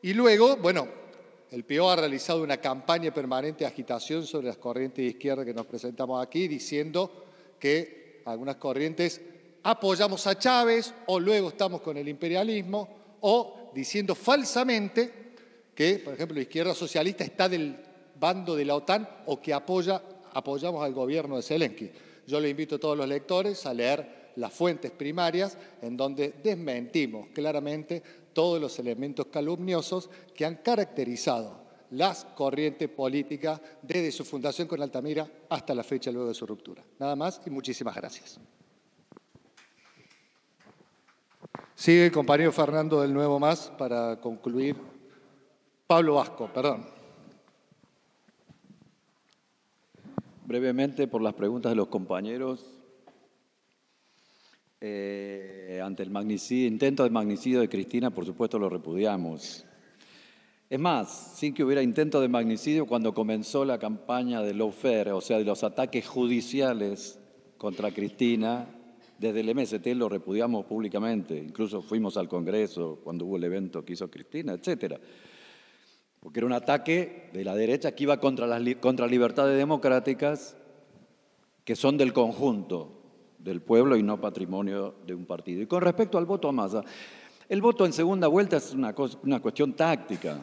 Y luego, bueno, el PO ha realizado una campaña permanente de agitación sobre las corrientes de izquierda que nos presentamos aquí, diciendo que algunas corrientes apoyamos a Chávez o luego estamos con el imperialismo, o diciendo falsamente que, por ejemplo, la izquierda socialista está del bando de la OTAN o que apoyamos al gobierno de Zelensky. Yo le invito a todos los lectores a leer las fuentes primarias en donde desmentimos claramente todos los elementos calumniosos que han caracterizado las corrientes políticas desde su fundación con Altamira hasta la fecha luego de su ruptura. Nada más y muchísimas gracias. Sigue el compañero Fernando del Nuevo Más para concluir. Pablo Vasco, perdón. Brevemente, por las preguntas de los compañeros, ante el intento de magnicidio de Cristina, por supuesto lo repudiamos. Es más, sin que hubiera intento de magnicidio, cuando comenzó la campaña de lawfare, o sea, de los ataques judiciales contra Cristina, desde el MST lo repudiamos públicamente, incluso fuimos al Congreso cuando hubo el evento que hizo Cristina, etcétera. Porque era un ataque de la derecha que iba contra libertades democráticas que son del conjunto del pueblo y no patrimonio de un partido. Y con respecto al voto a masa, el voto en segunda vuelta es una cuestión táctica,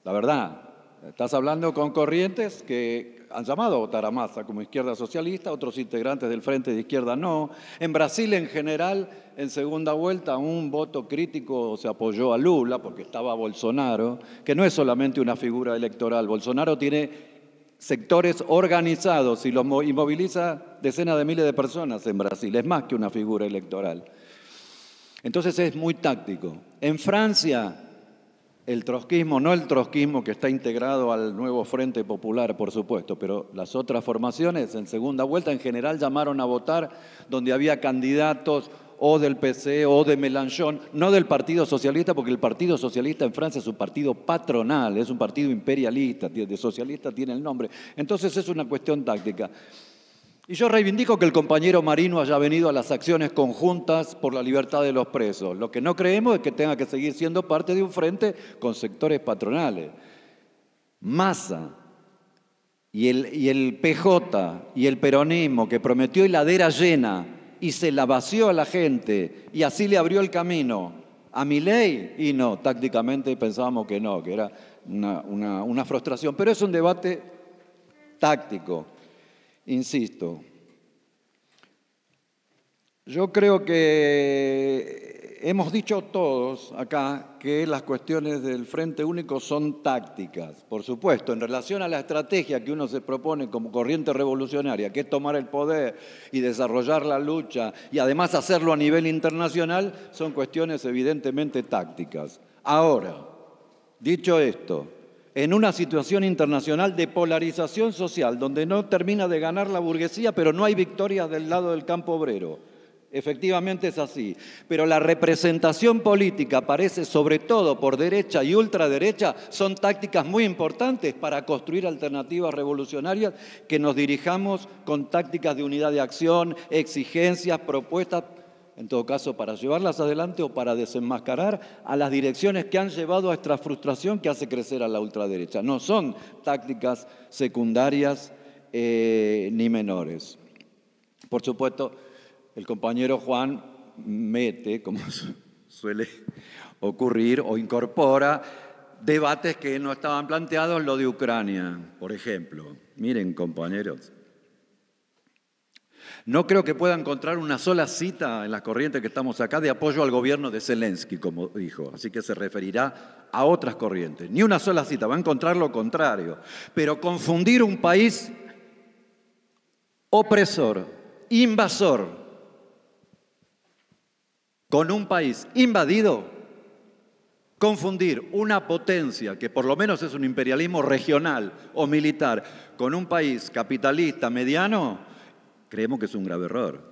la verdad. Estás hablando con corrientes que han llamado a votar a Massa como izquierda socialista, otros integrantes del Frente de Izquierda no. En Brasil, en general, en segunda vuelta, un voto crítico se apoyó a Lula porque estaba Bolsonaro, que no es solamente una figura electoral. Bolsonaro tiene sectores organizados y moviliza decenas de miles de personas en Brasil. Es más que una figura electoral. Entonces es muy táctico. En Francia, el trotskismo, no el trotskismo que está integrado al nuevo Frente Popular, por supuesto, pero las otras formaciones en segunda vuelta en general llamaron a votar donde había candidatos o del PC o de Mélenchon, no del Partido Socialista, porque el Partido Socialista en Francia es un partido patronal, es un partido imperialista, de socialista tiene el nombre. Entonces es una cuestión táctica. Y yo reivindico que el compañero Marino haya venido a las acciones conjuntas por la libertad de los presos. Lo que no creemos es que tenga que seguir siendo parte de un frente con sectores patronales. Massa y el PJ y el peronismo que prometió heladera llena y se la vació a la gente y así le abrió el camino a Milei, y no, tácticamente pensábamos que no, que era una frustración. Pero es un debate táctico. Insisto, yo creo que hemos dicho todos acá que las cuestiones del Frente Único son tácticas. Por supuesto, en relación a la estrategia que uno se propone como corriente revolucionaria, que es tomar el poder y desarrollar la lucha y además hacerlo a nivel internacional, son cuestiones evidentemente tácticas. Ahora, dicho esto, en una situación internacional de polarización social, donde no termina de ganar la burguesía, pero no hay victorias del lado del campo obrero. Efectivamente es así. Pero la representación política aparece sobre todo por derecha y ultraderecha, son tácticas muy importantes para construir alternativas revolucionarias que nos dirijamos con tácticas de unidad de acción, exigencias, propuestas, en todo caso, para llevarlas adelante o para desenmascarar a las direcciones que han llevado a esta frustración que hace crecer a la ultraderecha. No son tácticas secundarias ni menores. Por supuesto, el compañero Juan mete, como suele ocurrir, o incorpora debates que no estaban planteados, lo de Ucrania, por ejemplo. Miren, compañeros, no creo que pueda encontrar una sola cita en las corrientes que estamos acá de apoyo al gobierno de Zelensky, como dijo. Así que se referirá a otras corrientes. Ni una sola cita, va a encontrar lo contrario. Pero confundir un país opresor, invasor, con un país invadido, confundir una potencia que por lo menos es un imperialismo regional o militar con un país capitalista mediano, creemos que es un grave error.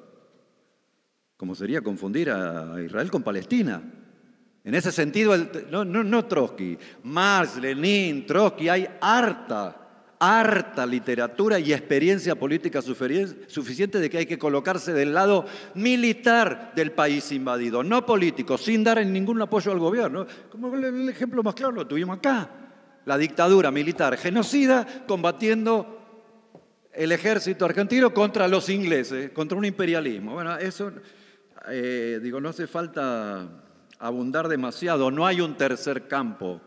Como sería confundir a Israel con Palestina. En ese sentido, no Trotsky, Marx, Lenin, Trotsky, hay harta harta literatura y experiencia política suficiente de que hay que colocarse del lado militar del país invadido, no político, sin dar ningún apoyo al gobierno. Como el ejemplo más claro lo tuvimos acá. La dictadura militar genocida combatiendo el ejército argentino contra los ingleses, contra un imperialismo. Bueno, eso, no hace falta abundar demasiado. No hay un tercer campo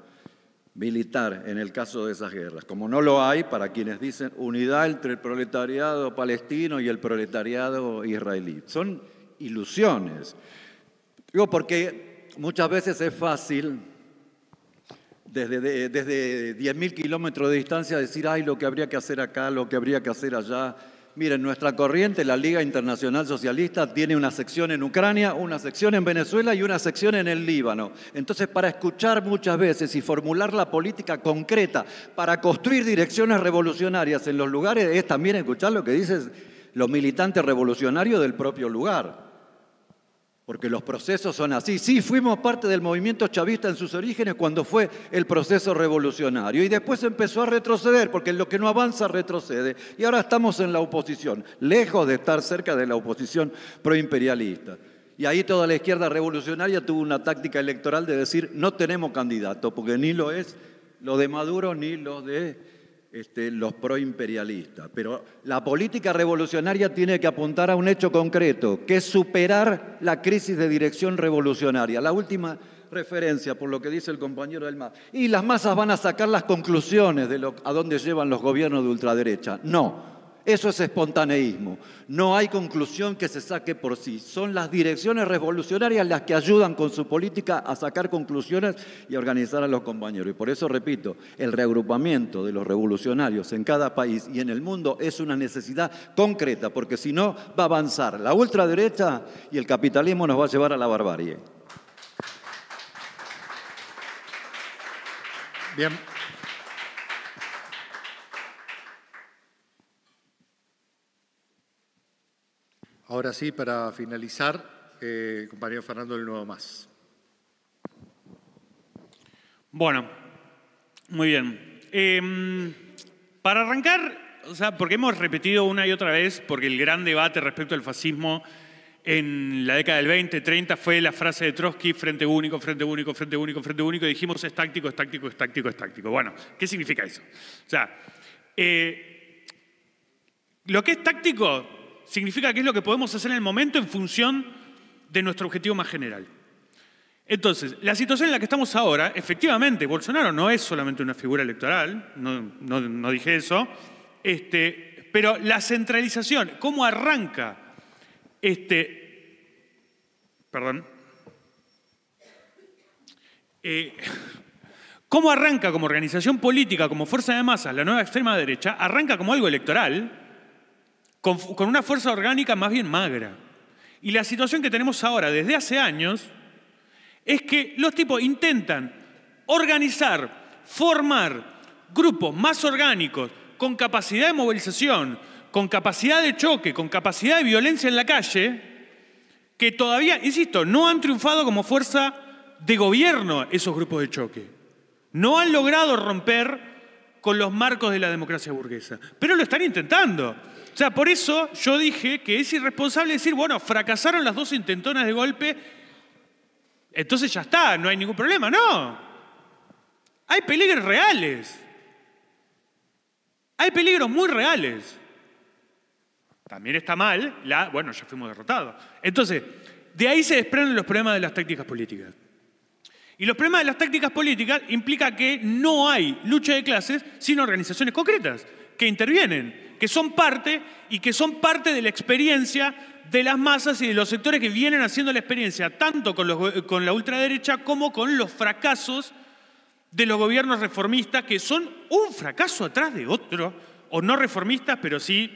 militar en el caso de esas guerras, como no lo hay para quienes dicen unidad entre el proletariado palestino y el proletariado israelí. Son ilusiones. Digo, porque muchas veces es fácil desde 10.000 kilómetros de distancia decir, ay, lo que habría que hacer acá, lo que habría que hacer allá. Miren, nuestra corriente, la Liga Internacional Socialista, tiene una sección en Ucrania, una sección en Venezuela y una sección en el Líbano. Entonces, para escuchar muchas veces y formular la política concreta para construir direcciones revolucionarias en los lugares, es también escuchar lo que dicen los militantes revolucionarios del propio lugar. Porque los procesos son así. Sí, fuimos parte del movimiento chavista en sus orígenes cuando fue el proceso revolucionario. Y después empezó a retroceder, porque lo que no avanza retrocede. Y ahora estamos en la oposición, lejos de estar cerca de la oposición proimperialista. Y ahí toda la izquierda revolucionaria tuvo una táctica electoral de decir, no tenemos candidato, porque ni lo es lo de Maduro ni lo de los proimperialistas. Pero la política revolucionaria tiene que apuntar a un hecho concreto, que es superar la crisis de dirección revolucionaria. La última referencia, por lo que dice el compañero del MAS. Y las masas van a sacar las conclusiones de a dónde llevan los gobiernos de ultraderecha. No. Eso es espontaneísmo. No hay conclusión que se saque por sí. Son las direcciones revolucionarias las que ayudan con su política a sacar conclusiones y a organizar a los compañeros. Y por eso, repito, el reagrupamiento de los revolucionarios en cada país y en el mundo es una necesidad concreta, porque si no va a avanzar la ultraderecha y el capitalismo nos va a llevar a la barbarie. Bien. Ahora sí, para finalizar, compañero Fernando del Nuevo Más. Bueno, muy bien. Para arrancar, porque hemos repetido una y otra vez, porque el gran debate respecto al fascismo en la década del 20, 30 fue la frase de Trotsky, frente único, frente único, frente único, frente único, y dijimos es táctico, es táctico, es táctico, es táctico. Bueno, ¿qué significa eso? Lo que es táctico significa que es lo que podemos hacer en el momento en función de nuestro objetivo más general. Entonces, la situación en la que estamos ahora, efectivamente, Bolsonaro no es solamente una figura electoral, no dije eso, pero la centralización, cómo arranca cómo arranca como organización política, como fuerza de masas, la nueva extrema derecha, arranca como algo electoral, con una fuerza orgánica más bien magra. Y la situación que tenemos ahora, desde hace años, es que los tipos intentan organizar, formar grupos más orgánicos, con capacidad de movilización, con capacidad de choque, con capacidad de violencia en la calle, que todavía, insisto, no han triunfado como fuerza de gobierno esos grupos de choque. No han logrado romper con los marcos de la democracia burguesa, pero lo están intentando. Por eso yo dije que es irresponsable decir, bueno, fracasaron las dos intentonas de golpe, entonces ya está, no hay ningún problema. No, hay peligros reales. Hay peligros muy reales. También está mal, bueno, ya fuimos derrotados. Entonces, de ahí se desprenden los problemas de las tácticas políticas. Y los problemas de las tácticas políticas implica que no hay lucha de clases sin organizaciones concretas que intervienen, que son parte de la experiencia de las masas y de los sectores que vienen haciendo la experiencia tanto con la ultraderecha como con los fracasos de los gobiernos reformistas, que son un fracaso atrás de otro, o no reformistas, pero sí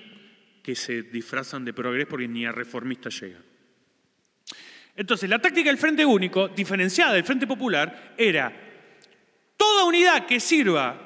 que se disfrazan de progreso porque ni a reformistas llegan. Entonces, la táctica del Frente Único, diferenciada del Frente Popular, era toda unidad que sirva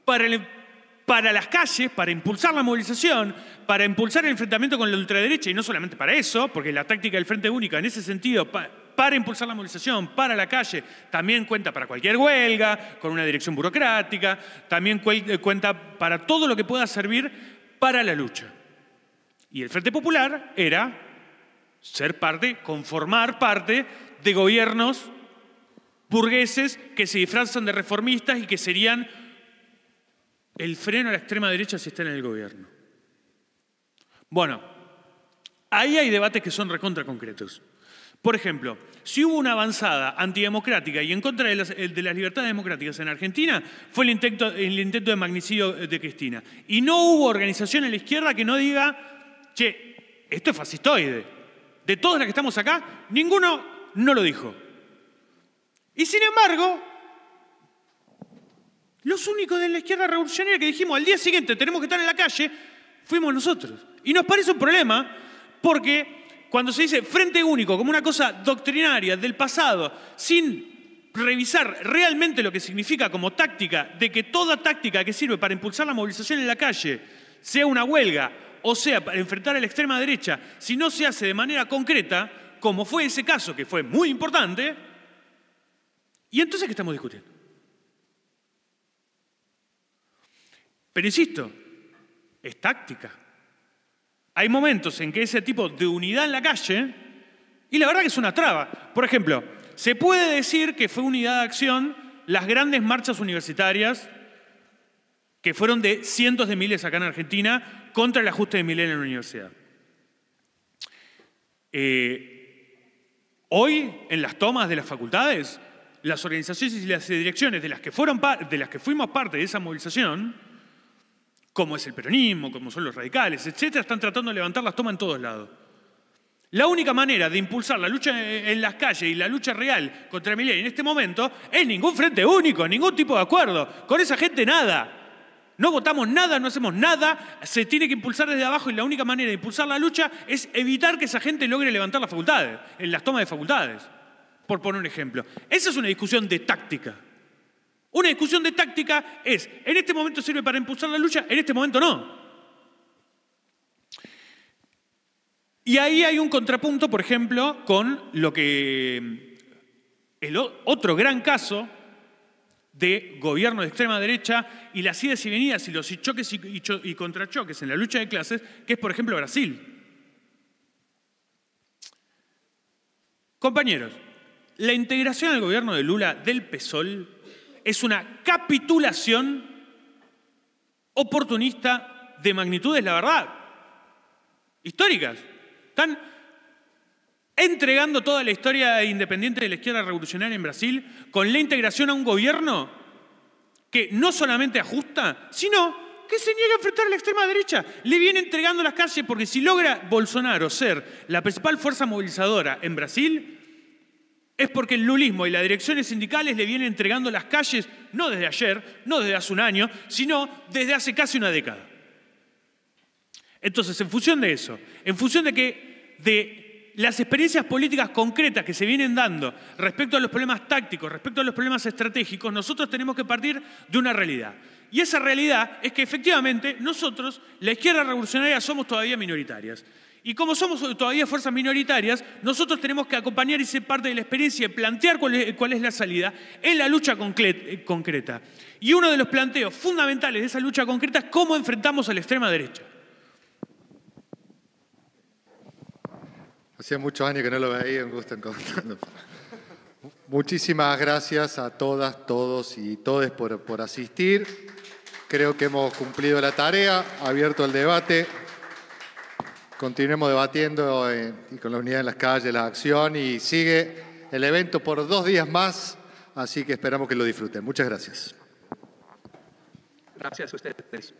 para las calles, para impulsar la movilización, para impulsar el enfrentamiento con la ultraderecha, y no solamente para eso, porque la táctica del Frente Único en ese sentido para impulsar la movilización, para la calle, también cuenta para cualquier huelga, con una dirección burocrática, también cuenta para todo lo que pueda servir para la lucha. Y el Frente Popular era ser parte, conformar parte de gobiernos burgueses que se disfrazan de reformistas y que serían el freno a la extrema derecha si está en el gobierno. Bueno, ahí hay debates que son recontra concretos. Por ejemplo, si hubo una avanzada antidemocrática y en contra de las libertades democráticas en Argentina, fue el intento de magnicidio de Cristina. Y no hubo organización en la izquierda que no diga, che, esto es fascistoide. De todos los que estamos acá, ninguno no lo dijo. Y sin embargo, los únicos de la izquierda revolucionaria que dijimos al día siguiente tenemos que estar en la calle, fuimos nosotros. Y nos parece un problema porque cuando se dice frente único como una cosa doctrinaria del pasado, sin revisar realmente lo que significa como táctica, de que toda táctica que sirve para impulsar la movilización en la calle, sea una huelga o sea para enfrentar a la extrema derecha, si no se hace de manera concreta, como fue ese caso que fue muy importante, ¿y entonces qué estamos discutiendo? Pero insisto, es táctica. Hay momentos en que ese tipo de unidad en la calle, y la verdad que es una traba. Por ejemplo, se puede decir que fue unidad de acción las grandes marchas universitarias que fueron de cientos de miles acá en Argentina contra el ajuste de Milei en la universidad. Hoy, en las tomas de las facultades, las organizaciones y las direcciones de las que fuimos parte de esa movilización, como es el peronismo, como son los radicales, etcétera, están tratando de levantar las tomas en todos lados. La única manera de impulsar la lucha en las calles y la lucha real contra Milei en este momento es ningún frente único, ningún tipo de acuerdo. Con esa gente nada. No votamos nada, no hacemos nada, se tiene que impulsar desde abajo y la única manera de impulsar la lucha es evitar que esa gente logre levantar las facultades, en las tomas de facultades, por poner un ejemplo. Esa es una discusión de táctica. Una discusión de táctica es, en este momento sirve para impulsar la lucha, en este momento no. Y ahí hay un contrapunto, por ejemplo, con lo que el otro gran caso de gobierno de extrema derecha y las idas y venidas y los choques y contrachoques en la lucha de clases, que es, por ejemplo, Brasil. Compañeros, la integración al gobierno de Lula del PSOL es una capitulación oportunista de magnitudes, la verdad, históricas. Están entregando toda la historia independiente de la izquierda revolucionaria en Brasil con la integración a un gobierno que no solamente ajusta, sino que se niega a enfrentar a la extrema derecha. Le viene entregando las calles porque si logra Bolsonaro ser la principal fuerza movilizadora en Brasil, es porque el lulismo y las direcciones sindicales le vienen entregando las calles no desde ayer, no desde hace un año, sino desde hace casi una década. Entonces, en función de eso, en función de las experiencias políticas concretas que se vienen dando respecto a los problemas tácticos, respecto a los problemas estratégicos, nosotros tenemos que partir de una realidad. Y esa realidad es que efectivamente nosotros, la izquierda revolucionaria, somos todavía minoritarias. Y como somos todavía fuerzas minoritarias, nosotros tenemos que acompañar y ser parte de la experiencia y plantear cuál es la salida en la lucha concreta. Y uno de los planteos fundamentales de esa lucha concreta es cómo enfrentamos a la extrema derecha. Hacía muchos años que no lo veía, un gusto encontrarnos. Muchísimas gracias a todas, todos y todes por asistir. Creo que hemos cumplido la tarea, abierto el debate. Continuemos debatiendo y con la unidad en las calles, la acción, y sigue el evento por 2 días más, así que esperamos que lo disfruten. Muchas gracias. Gracias a ustedes.